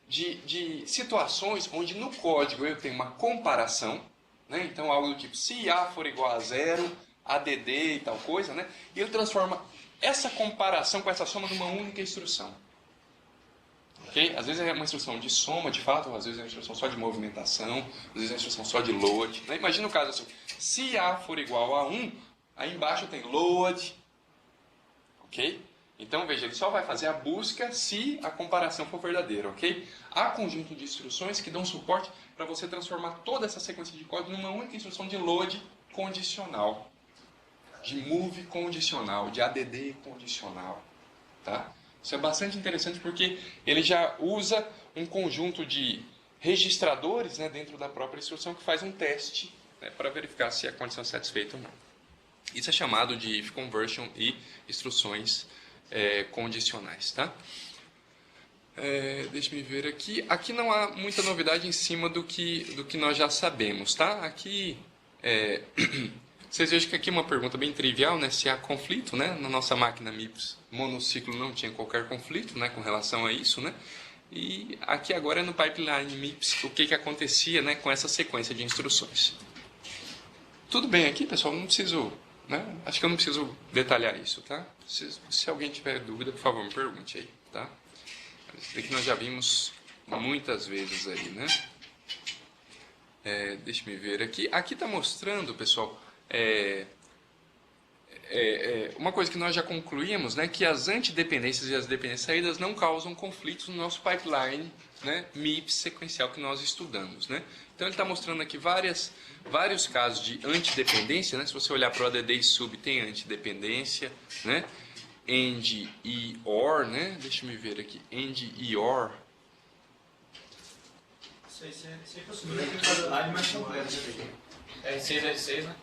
de situações onde no código eu tenho uma comparação, né? Então algo do tipo, se A for igual a 0, ADD e tal coisa, né? E ele transforma essa comparação com essa soma numa única instrução. Okay? Às vezes é uma instrução de soma, de fato, às vezes é uma instrução só de movimentação, às vezes é uma instrução só de load. Né? Imagina o caso assim, se A for igual a 1, aí embaixo tem load, ok? Então, veja, ele só vai fazer a busca se a comparação for verdadeira, ok? Há conjunto de instruções que dão suporte para você transformar toda essa sequência de código numa única instrução de load condicional, de move condicional, de ADD condicional, tá? Isso é bastante interessante porque ele já usa um conjunto de registradores, né, dentro da própria instrução que faz um teste, né, para verificar se a condição é satisfeita ou não. Isso é chamado de if conversion e instruções condicionais, tá? Deixa eu ver aqui. Aqui não há muita novidade em cima do que nós já sabemos, tá? Aqui, vocês vejam que aqui é uma pergunta bem trivial, né? Se há conflito, né? Na nossa máquina MIPS monociclo não tinha qualquer conflito, né? Com relação a isso, né? E aqui agora no pipeline MIPS, o que acontecia, né? Com essa sequência de instruções. Tudo bem aqui, pessoal? Não preciso, né? Acho que eu não preciso detalhar isso, tá? Se alguém tiver dúvida, por favor, me pergunte aí, tá? Isso daqui nós já vimos muitas vezes aí, né? Deixa eu ver aqui. Aqui está mostrando, pessoal, uma coisa que nós já concluímos, né? Que as antidependências e as dependências saídas não causam conflitos no nosso pipeline, né, MIPS sequencial que nós estudamos, né? Então ele está mostrando aqui vários casos de antidependência, né? Se você olhar para o ADD e sub, tem antidependência, né? AND e OR, né? Deixa eu ver aqui. AND e OR. Sei que eu subi aqui no pipeline, mas completo. R6, R6, né?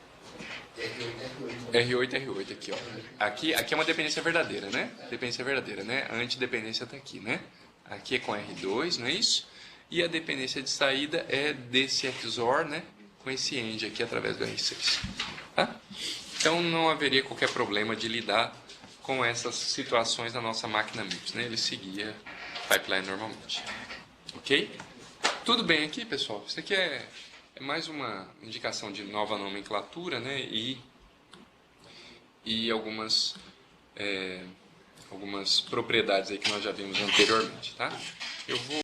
R8, R8 aqui, ó. Aqui é uma dependência verdadeira, né? Dependência verdadeira, né? A antidependência está aqui, né? Aqui é com R2, não é isso? E a dependência de saída é desse XOR, né? Com esse AND aqui através do R6. Tá? Então não haveria qualquer problema de lidar com essas situações na nossa máquina MIPS, né? Ele seguia pipeline normalmente. Ok? Tudo bem aqui, pessoal? Isso aqui é mais uma indicação de nova nomenclatura, né? E algumas propriedades aí que nós já vimos anteriormente, tá? Eu vou